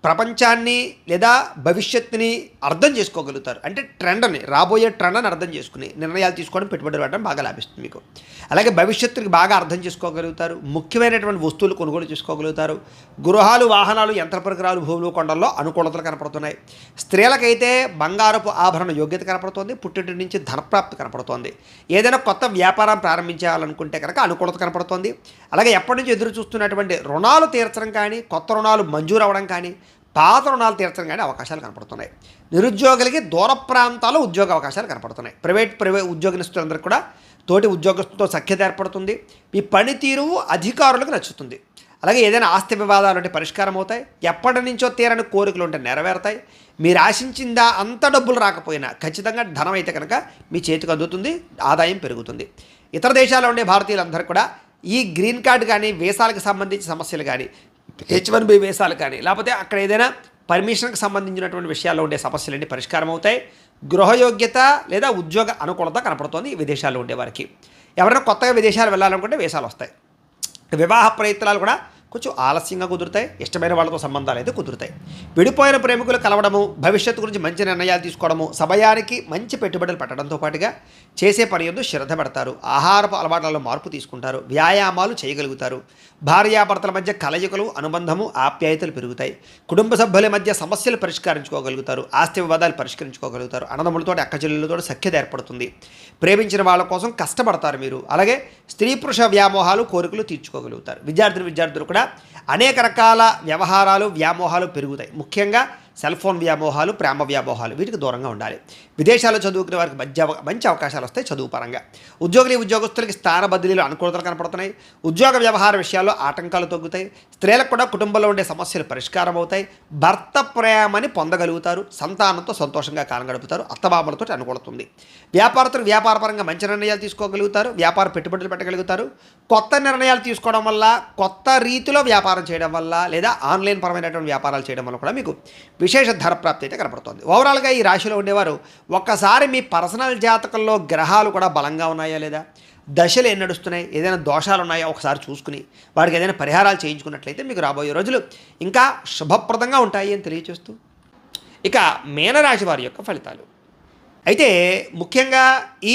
Speaker 1: ప్రపంచాన్ని లేదా భవిష్యత్తుని అర్థం చేసుకోగలుగుతారు. అంటే రాబోయే ట్రెండ్ని అర్థం చేసుకుని నిర్ణయాలు తీసుకోవడం, పెట్టుబడులు పెట్టడం బాగా లాభిస్తుంది మీకు. అలాగే భవిష్యత్తుకి బాగా అర్థం చేసుకోగలుగుతారు. ముఖ్యమైనటువంటి వస్తువులు కొనుగోలు చేసుకోగలుగుతారు. గృహాలు, వాహనాలు, యంత్ర పరికరాలు, భూములు, కొండల్లో అనుకూలతలు కనపడుతున్నాయి. స్త్రీలకైతే బంగారపు ఆభరణ యోగ్యత కనపడుతోంది. పుట్టింటి నుంచి ధనప్రాప్తి కనపడుతోంది. ఏదైనా కొత్త వ్యాపారం ప్రారంభించాలనుకుంటే కనుక అనుకూలత కనపడుతోంది. అలాగే ఎప్పటి నుంచి ఎదురు చూస్తున్నటువంటి రుణాలు తీర్చడం కానీ, కొత్త రుణాలు మంజూరు అవ్వడం కానీ, పాత రుణాలు తీర్చడం కానీ అవకాశాలు కనపడుతున్నాయి. నిరుద్యోగులకి దూర ప్రాంతాల్లో ఉద్యోగ అవకాశాలు కనపడుతున్నాయి. ప్రైవేట్ ఉద్యోగస్తులందరికీ కూడా తోటి ఉద్యోగస్తులతో సఖ్యత ఏర్పడుతుంది. మీ పనితీరు అధికారులకు నచ్చుతుంది. అలాగే ఏదైనా ఆస్తి వివాదాలు ఉంటే పరిష్కారం అవుతాయి. ఎప్పటి నుంచో తీరని కోరికలు ఉంటే నెరవేరుతాయి. మీరు ఆశించిందా అంత డబ్బులు రాకపోయినా ఖచ్చితంగా ధనం అయితే కనుక మీ చేతికి అందుతుంది, ఆదాయం పెరుగుతుంది. ఇతర దేశాల్లో ఉండే భారతీయులందరూ కూడా ఈ గ్రీన్ కార్డు కానీ, వీసాలకు సంబంధించిన సమస్యలు కానీ, H1B వీసాలు కానీ, లేకపోతే అక్కడ ఏదైనా పర్మిషన్కి సంబంధించినటువంటి విషయాల్లో ఉండే సమస్యలన్నీ పరిష్కారం అవుతాయి. గృహయోగ్యత లేదా ఉద్యోగ అనుకూలత కనపడుతోంది విదేశాల్లో ఉండేవారికి. ఎవరైనా కొత్తగా విదేశాలు వెళ్ళాలనుకుంటే వీసాలు వస్తాయి. వివాహ ప్రయత్నాలు కూడా కొంచెం ఆలస్యంగా కుదురుతాయి. ఇష్టమైన వాళ్ళతో సంబంధాలు అయితే కుదురుతాయి. విడిపోయిన ప్రేమికులు కలవడము, భవిష్యత్తు గురించి మంచి నిర్ణయాలు తీసుకోవడము, సమయానికి మంచి పెట్టుబడులు పెట్టడంతో పాటుగా చేసే పని యందు శ్రద్ధ పెడతారు. ఆహారపు అలవాట్లలో మార్పు తీసుకుంటారు. వ్యాయామాలు చేయగలుగుతారు. భార్యాభర్తల మధ్య కలయికలు, అనుబంధము, ఆప్యాయతలు పెరుగుతాయి. కుటుంబ సభ్యుల మధ్య సమస్యలు పరిష్కరించుకోగలుగుతారు. ఆస్తి వివాదాలు పరిష్కరించుకోగలుగుతారు. అన్నదమ్ములతో, అక్కచెల్లెలతో సఖ్యత ఏర్పడుతుంది. ప్రేమించిన వాళ్ళ కోసం కష్టపడతారు మీరు. అలాగే స్త్రీ పురుష వ్యామోహాలు, కోరికలు తీర్చుకోగలుగుతారు. విద్యార్థులు కూడా అనేక రకాల వ్యవహారాలు, వ్యామోహాలు పెరుగుతాయి. ముఖ్యంగా సెల్ ఫోన్ వ్యామోహాలు, ప్రేమ వ్యామోహాలు, వీటికి దూరంగా ఉండాలి. విదేశాల్లో చదువుకునే వారికి మంచి అవకాశాలు వస్తాయి చదువు పరంగా. ఉద్యోగస్తులకి స్థాన బదిలీలు అనుకూలతలు కనపడుతున్నాయి. ఉద్యోగ వ్యవహార విషయాల్లో ఆటంకాలు తగ్గుతాయి. స్త్రీలకు కూడా కుటుంబంలో ఉండే సమస్యలు పరిష్కారం అవుతాయి. భర్త ప్రేమని పొందగలుగుతారు. సంతానంతో సంతోషంగా కాలం గడుపుతారు. అత్తమామలతో అనుకూలతుంది. వ్యాపారస్తులు వ్యాపారపరంగా మంచి నిర్ణయాలు తీసుకోగలుగుతారు. వ్యాపార పెట్టుబడులు పెట్టగలుగుతారు. కొత్త నిర్ణయాలు తీసుకోవడం వల్ల, కొత్త రీతిలో వ్యాపారం చేయడం వల్ల, లేదా ఆన్లైన్ పరమైనటువంటి వ్యాపారాలు చేయడం వల్ల కూడా మీకు విశేష ధనప్రాప్తి అయితే కనపడుతుంది. ఓవరాల్గా ఈ రాశిలో ఉండేవారు ఒక్కసారి మీ పర్సనల్ జాతకంలో గ్రహాలు కూడా బలంగా ఉన్నాయా లేదా, దశలు ఏం నడుస్తున్నాయి, ఏదైనా దోషాలు ఉన్నాయా ఒకసారి చూసుకుని వాటికి ఏదైనా పరిహారాలు చేయించుకున్నట్లయితే మీకు రాబోయే రోజులు ఇంకా శుభప్రదంగా ఉంటాయి అని తెలియజేస్తూ, ఇక మీనరాశి వారి యొక్క ఫలితాలు. అయితే ముఖ్యంగా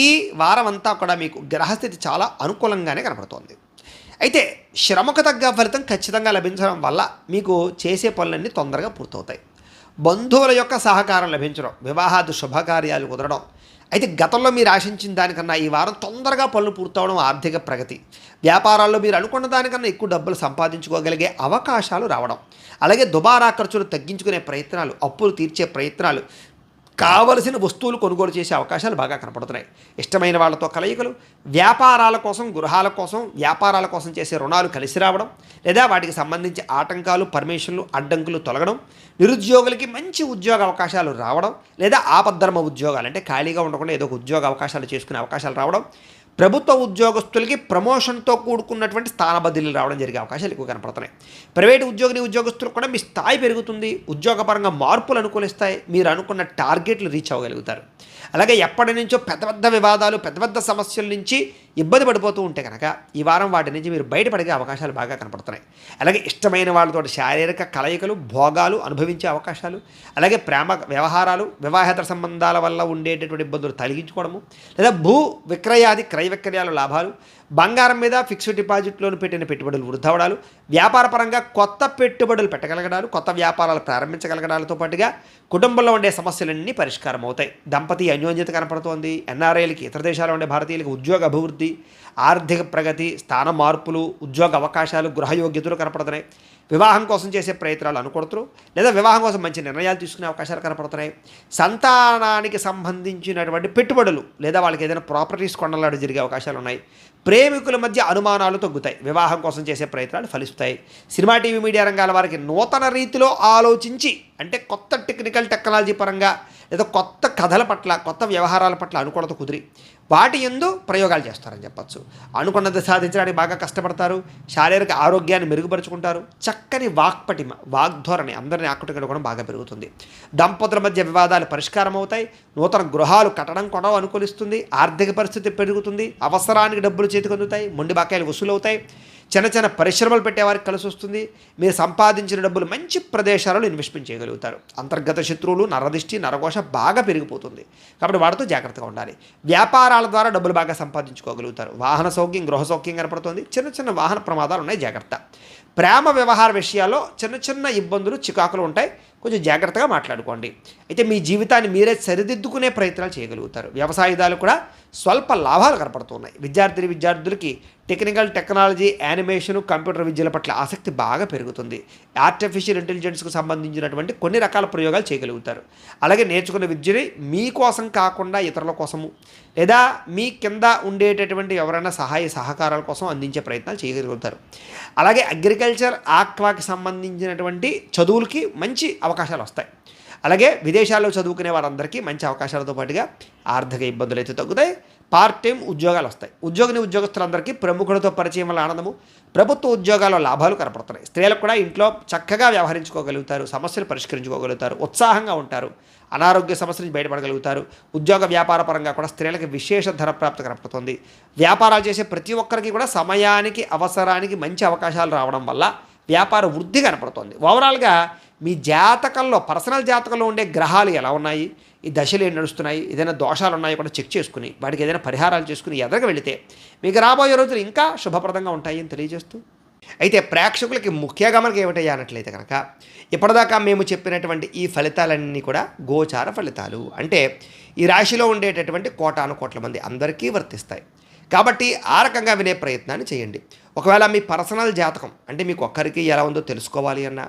Speaker 1: ఈ వారం అంతా కూడా మీకు గ్రహస్థితి చాలా అనుకూలంగానే కనపడుతోంది. అయితే శ్రమకు తగ్గ ఫలితం ఖచ్చితంగా లభించడం వల్ల మీకు చేసే పనులన్నీ తొందరగా పూర్తవుతాయి. బంధువుల యొక్క సహకారం లభించడం, వివాహాది శుభకార్యాలు కుదరడం. అయితే గతంలో మీరు ఆశించిన దానికన్నా ఈ వారం తొందరగా పనులు పూర్తవడం, ఆర్థిక ప్రగతి, వ్యాపారాల్లో మీరు అనుకున్న దానికన్నా ఎక్కువ డబ్బులు సంపాదించుకోగలిగే అవకాశాలు రావడం, అలాగే దుబారా ఖర్చులు తగ్గించుకునే ప్రయత్నాలు, అప్పులు తీర్చే ప్రయత్నాలు, కావలసిన వస్తువులు కొనుగోలు చేసే అవకాశాలు బాగా కనపడుతున్నాయి. ఇష్టమైన వాళ్ళతో కలయికలు, వ్యాపారాల కోసం, గృహాల కోసం, వ్యాపారాల కోసం చేసే రుణాలు కలిసి రావడం, లేదా వాటికి సంబంధించి ఆటంకాలు, పర్మిషన్లు, అడ్డంకులు తొలగడం, నిరుద్యోగులకి మంచి ఉద్యోగ అవకాశాలు రావడం, లేదా ఆపద్ధర్మ ఉద్యోగాలు అంటే ఖాళీగా ఉండకుండా ఏదో ఒక ఉద్యోగ అవకాశాలు చేసుకునే అవకాశాలు రావడం, ప్రభుత్వ ఉద్యోగస్తులకి ప్రమోషన్తో కూడుకున్నటువంటి స్థాన బదిలీలు రావడం జరిగే అవకాశాలు ఎక్కువ కనపడుతున్నాయి. ప్రైవేటు ఉద్యోగస్తులకు కూడా మీ స్థాయి పెరుగుతుంది, ఉద్యోగపరంగా మార్పులు అనుకూలిస్తాయి, మీరు అనుకున్న టార్గెట్లు రీచ్ అవ్వగలుగుతారు. అలాగే ఎప్పటి నుంచో పెద్ద పెద్ద వివాదాలు, పెద్ద పెద్ద సమస్యల నుంచి ఇబ్బంది పడిపోతూ ఉంటే కనుక ఈ వారం వాటి నుంచి మీరు బయటపడే అవకాశాలు బాగా కనపడుతున్నాయి. అలాగే ఇష్టమైన వాళ్ళతో శారీరక కలయికలు, భోగాలు అనుభవించే అవకాశాలు, అలాగే ప్రేమ వ్యవహారాలు, వివాహేతర సంబంధాల వల్ల ఉండేటటువంటి ఇబ్బందులు తొలగించుకోవడము, లేదా భూ విక్రయాది క్రయ విక్రయాలు లాభాలు, బంగారం మీద ఫిక్స్డ్ డిపాజిట్లోని పెట్టిన పెట్టుబడులు వృద్ధవడాలు, వ్యాపారపరంగా కొత్త పెట్టుబడులు పెట్టగలగడాలు, కొత్త వ్యాపారాలు ప్రారంభించగలగడాలతో పాటుగా కుటుంబంలో ఉండే సమస్యలన్నీ పరిష్కారం అవుతాయి. దంపతి అన్యోన్యత కనపడుతోంది. ఎన్ఆర్ఐలకి, ఇతర దేశాల్లో ఉండే భారతీయులకి ఉద్యోగ అభివృద్ధి, ఆర్థిక ప్రగతి, స్థాన మార్పులు, ఉద్యోగ అవకాశాలు, గృహయోగ్యతలు కనపడుతున్నాయి. వివాహం కోసం చేసే ప్రయత్నాలు అనుకూడతారు, లేదా వివాహం కోసం మంచి నిర్ణయాలు తీసుకునే అవకాశాలు కనపడుతున్నాయి. సంతానానికి సంబంధించినటువంటి పెట్టుబడులు, లేదా వాళ్ళకి ఏదైనా ప్రాపర్టీస్ కొనలాడు జరిగే అవకాశాలు ఉన్నాయి. ప్రేమికుల మధ్య అనుమానాలు తగ్గుతాయి. వివాహం కోసం చేసే ప్రయత్నాలు ఫలిస్తాయి. సినిమా, టీవీ, మీడియా రంగాల వారికి నూతన రీతిలో ఆలోచించి, అంటే కొత్త టెక్నాలజీ పరంగా లేదా కొత్త కథల పట్ల, కొత్త వ్యవహారాల పట్ల అనుకూలత కుదిరి వాటి యందు ప్రయోగాలు చేస్తారని చెప్పచ్చు. అనుకున్నది సాధించడానికి బాగా కష్టపడతారు. శారీరక ఆరోగ్యాన్ని మెరుగుపరుచుకుంటారు. చక్కని వాక్పటిమ, వాగ్ధోరణి అందరినీ ఆకట్టుకోవడం బాగా పెరుగుతుంది. దంపతుల మధ్య వివాదాలు పరిష్కారం అవుతాయి. నూతన గృహాలు కట్టడం కొనడం అనుకూలిస్తుంది. ఆర్థిక పరిస్థితి పెరుగుతుంది. అవసరానికి డబ్బులు చేతికి అందుతాయి. మొండి బకాయిలు వసూలవుతాయి. చిన్న చిన్న పరిశ్రమలు పెట్టేవారికి కలిసి వస్తుంది. మీరు సంపాదించిన డబ్బులు మంచి ప్రదేశాలలో ఇన్వెస్ట్మెంట్ చేయగలుగుతారు. అంతర్గత శత్రువులు, నరదిష్టి, నరఘోష బాగా పెరిగిపోతుంది. కాబట్టి వాటితో జాగ్రత్తగా ఉండాలి. వ్యాపారాల ద్వారా డబ్బులు బాగా సంపాదించుకోగలుగుతారు. వాహన సౌఖ్యం, గృహ సౌఖ్యం కనపడుతుంది. చిన్న చిన్న వాహన ప్రమాదాలు ఉన్నాయి, జాగ్రత్త. ప్రేమ వ్యవహార విషయాల్లో చిన్న చిన్న ఇబ్బందులు, చికాకులు ఉంటాయి. కొంచెం జాగ్రత్తగా మాట్లాడుకోండి. అయితే మీ జీవితాన్ని మీరే సరిదిద్దుకునే ప్రయత్నాలు చేయగలుగుతారు. వ్యవసాయదాలు కూడా స్వల్ప లాభాలు కనపడుతున్నాయి. విద్యార్థులకి టెక్నాలజీ, యానిమేషన్, కంప్యూటర్ విద్యల పట్ల ఆసక్తి బాగా పెరుగుతుంది. ఆర్టిఫిషియల్ ఇంటెలిజెన్స్కు సంబంధించినటువంటి కొన్ని రకాల ప్రయోగాలు చేయగలుగుతారు. అలాగే నేర్చుకున్న విద్యని మీకోసం కాకుండా ఇతరుల కోసము, లేదా మీ కింద ఉండేటటువంటి ఎవరైనా సహాయ సహకారాల కోసం అందించే ప్రయత్నాలు చేయగలుగుతారు. అలాగే అగ్రికల్చర్, ఆక్వాకి సంబంధించినటువంటి చదువులకి మంచి అవకాశాలు వస్తాయి. అలాగే విదేశాల్లో చదువుకునే వారందరికీ మంచి అవకాశాలతో పాటుగా ఆర్థిక ఇబ్బందులు అయితే తగ్గుతాయి. పార్ట్ టైం ఉద్యోగాలు వస్తాయి. ఉద్యోగస్తులందరికీ ప్రముఖులతో పరిచయం వల్ల ఆనందము, ప్రభుత్వ ఉద్యోగాల్లో లాభాలు కనపడుతున్నాయి. స్త్రీలకు కూడా ఇంట్లో చక్కగా వ్యవహరించుకోగలుగుతారు. సమస్యలు పరిష్కరించుకోగలుగుతారు. ఉత్సాహంగా ఉంటారు. అనారోగ్య సమస్యల నుంచి బయటపడగలుగుతారు. ఉద్యోగ వ్యాపార పరంగా కూడా స్త్రీలకు విశేష ధర ప్రాప్తి కనపడుతుంది. వ్యాపారాలు చేసే ప్రతి ఒక్కరికి కూడా సమయానికి, అవసరానికి మంచి అవకాశాలు రావడం వల్ల వ్యాపార వృద్ధి కనపడుతుంది. ఓవరాల్గా మీ జాతకంలో, పర్సనల్ జాతకంలో ఉండే గ్రహాలు ఎలా ఉన్నాయి, ఈ దశలు ఏం నడుస్తున్నాయి, ఏదైనా దోషాలు ఉన్నాయో కూడా చెక్ చేసుకుని వాటికి ఏదైనా పరిహారాలు చేసుకుని ఎదరగా వెళితే మీకు రాబోయే రోజులు ఇంకా శుభప్రదంగా ఉంటాయని తెలియజేస్తూ, అయితే ప్రేక్షకులకి ముఖ్యంగా మనకి ఏమిటయ్యా అన్నట్లయితే కనుక ఇప్పటిదాకా మేము చెప్పినటువంటి ఈ ఫలితాలన్నీ కూడా గోచార ఫలితాలు. అంటే ఈ రాశిలో ఉండేటటువంటి కోటాను కోట్ల మంది అందరికీ వర్తిస్తాయి. కాబట్టి ఆ రకంగా వినే ప్రయత్నాన్ని చేయండి. ఒకవేళ మీ పర్సనల్ జాతకం అంటే మీకు ఒక్కరికి ఎలా ఉందో తెలుసుకోవాలి అన్నా,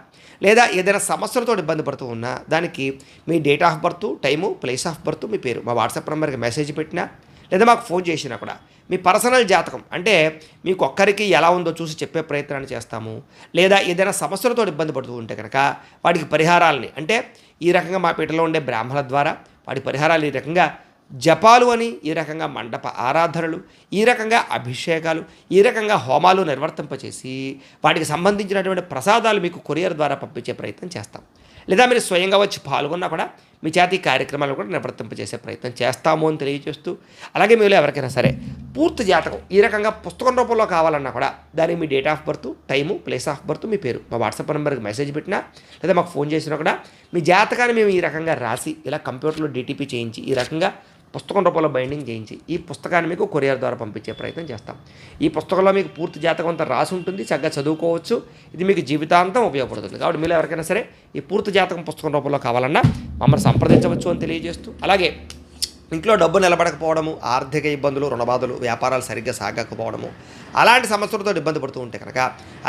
Speaker 1: లేదా ఏదైనా సమస్యలతో ఇబ్బంది పడుతూ ఉన్నా, దానికి మీ date of birth, time, place of birth, మీ పేరు మా వాట్సాప్ నెంబర్కి మెసేజ్ పెట్టినా, లేదా మాకు ఫోన్ చేసినా కూడా మీ పర్సనల్ జాతకం అంటే మీకు ఒక్కరికి ఎలా ఉందో చూసి చెప్పే ప్రయత్నాన్ని చేస్తాము. లేదా ఏదైనా సమస్యలతో ఇబ్బంది పడుతూ ఉంటే కనుక వాటికి పరిహారాలని, అంటే ఈ రకంగా మా పీఠలో ఉండే బ్రాహ్మణుల ద్వారా వాటి పరిహారాలు, ఈ రకంగా జపాలు అని, ఈ రకంగా మండప ఆరాధనలు, ఈ రకంగా అభిషేకాలు, ఈ రకంగా హోమాలు నిర్వర్తింపచేసి వాటికి సంబంధించినటువంటి ప్రసాదాలు మీకు కొరియర్ ద్వారా పంపించే ప్రయత్నం చేస్తాం. లేదా మీరు స్వయంగా వచ్చి పాల్గొన్నా కూడా మీ చేతి కార్యక్రమాలు కూడా నిర్వర్తింపచేసే ప్రయత్నం చేస్తాము అని తెలియజేస్తూ, అలాగే మీరు ఎవరికైనా సరే పూర్తి జాతకం ఈ రకంగా పుస్తకం రూపంలో కావాలన్నా కూడా దానికి మీ date of birth, time, place of birth, మీ పేరు మా వాట్సాప్ నెంబర్కి మెసేజ్ పెట్టినా, లేదా మాకు ఫోన్ చేసినా కూడా మీ జాతకాన్ని మేము ఈ రకంగా రాసి ఇలా కంప్యూటర్లో డిటిపి చేయించి ఈ రకంగా పుస్తకం రూపంలో బైండింగ్ చేయించి ఈ పుస్తకాన్ని మీకు కొరియర్ ద్వారా పంపించే ప్రయత్నం చేస్తాం. ఈ పుస్తకంలో మీకు పూర్తి జాతకం అంతా రాసి ఉంటుంది, చక్కగా చదువుకోవచ్చు. ఇది మీకు జీవితాంతం ఉపయోగపడుతుంది. కాబట్టి మీరు ఎవరికైనా సరే ఈ పూర్తి జాతకం పుస్తకం రూపంలో కావాలన్నా మమ్మల్ని సంప్రదించవచ్చు అని తెలియజేస్తూ, అలాగే ఇంట్లో డబ్బు నిలబడకపోవడము, ఆర్థిక ఇబ్బందులు, రుణబాధలు, వ్యాపారాలు సరిగ్గా సాగకపోవడము, అలాంటి సమస్యలతో ఇబ్బంది పడుతూ ఉంటే కనుక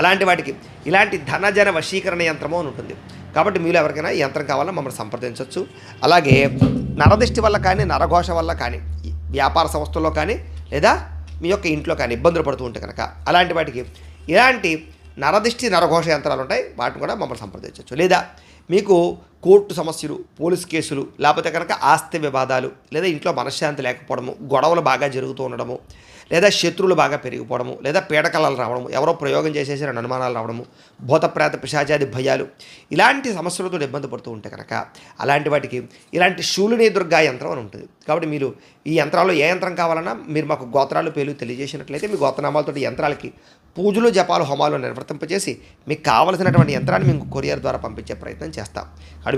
Speaker 1: అలాంటి వాటికి ఇలాంటి ధనజన వశీకరణ యంత్రము అని ఉంటుంది. కాబట్టి మీలో ఎవరికైనా ఈ యంత్రం కావాలన్నా మమ్మల్ని సంప్రదించవచ్చు. అలాగే నరదిష్టి వల్ల కానీ, నరఘోష వల్ల కానీ, వ్యాపార సంస్థల్లో కానీ లేదా మీ యొక్క ఇంట్లో కానీ ఇబ్బందులు పడుతూ ఉంటే కనుక అలాంటి వాటికి ఇలాంటి నరదిష్టి నరఘోష యంత్రాలు ఉంటాయి, వాటిని కూడా మమ్మల్ని సంప్రదించవచ్చు. లేదా మీకు కోర్టు సమస్యలు, పోలీస్ కేసులు, లేకపోతే కనుక ఆస్తి వివాదాలు, లేదా ఇంట్లో మనశ్శాంతి లేకపోవడము, గొడవలు బాగా జరుగుతూ ఉండడము, లేదా శత్రువులు బాగా పెరిగిపోవడము, లేదా పీడకలలు రావడము, ఎవరో ప్రయోగం చేసేసిన అనుమానాలు రావడము, భూతప్రేత పిశాచాది భయాలు, ఇలాంటి సమస్యలతో ఇబ్బంది పడుతూ ఉంటే కనుక అలాంటి వాటికి ఇలాంటి శూలిని దుర్గా యంత్రం అని ఉంటుంది. కాబట్టి మీరు ఈ యంత్రాల్లో ఏ యంత్రం కావాలన్నా మీరు మాకు గోత్రాలు పేర్లు తెలియజేసినట్లయితే మీ గోత్రనామాలతో యంత్రాలకి పూజలు, జపాలు, హోమాలు నిర్వర్తింపజేసి మీకు కావలసినటువంటి యంత్రాన్ని మేము కొరియర్ ద్వారా పంపించే ప్రయత్నం చేస్తాం. అక్కడ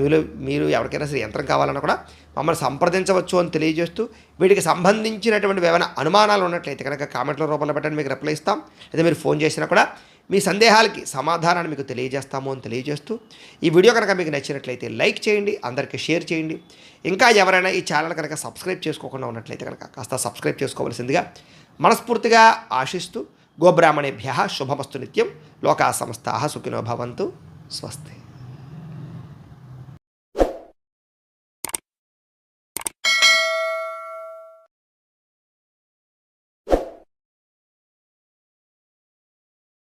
Speaker 1: మీరు ఎవరికైనా సరే యంత్రం కావాలన్నా కూడా మమ్మల్ని సంప్రదించవచ్చు అని తెలియజేస్తూ, వీటికి సంబంధించినటువంటి ఏమైనా అనుమానాలు ఉన్నట్లయితే కనుక కామెంట్ల రూపంలో పెట్టండి, మీకు రిప్లై ఇస్తాం. లేదా మీరు ఫోన్ చేసినా కూడా మీ సందేహాలకి సమాధానాన్ని మీకు తెలియజేస్తాము అని తెలియజేస్తూ, ఈ వీడియో కనుక మీకు నచ్చినట్లయితే లైక్ చేయండి, అందరికీ షేర్ చేయండి. ఇంకా ఎవరైనా ఈ ఛానల్ కనుక సబ్స్క్రైబ్ చేసుకోకుండా ఉన్నట్లయితే కనుక కాస్త సబ్స్క్రైబ్ చేసుకోవాల్సిందిగా మనస్ఫూర్తిగా ఆశిస్తూ, గోబ్రాహ్మణేభ్యః శుభమస్తు నిత్యం. లోకా సమస్తాః సుఖినో భవంతు. స్వస్తి.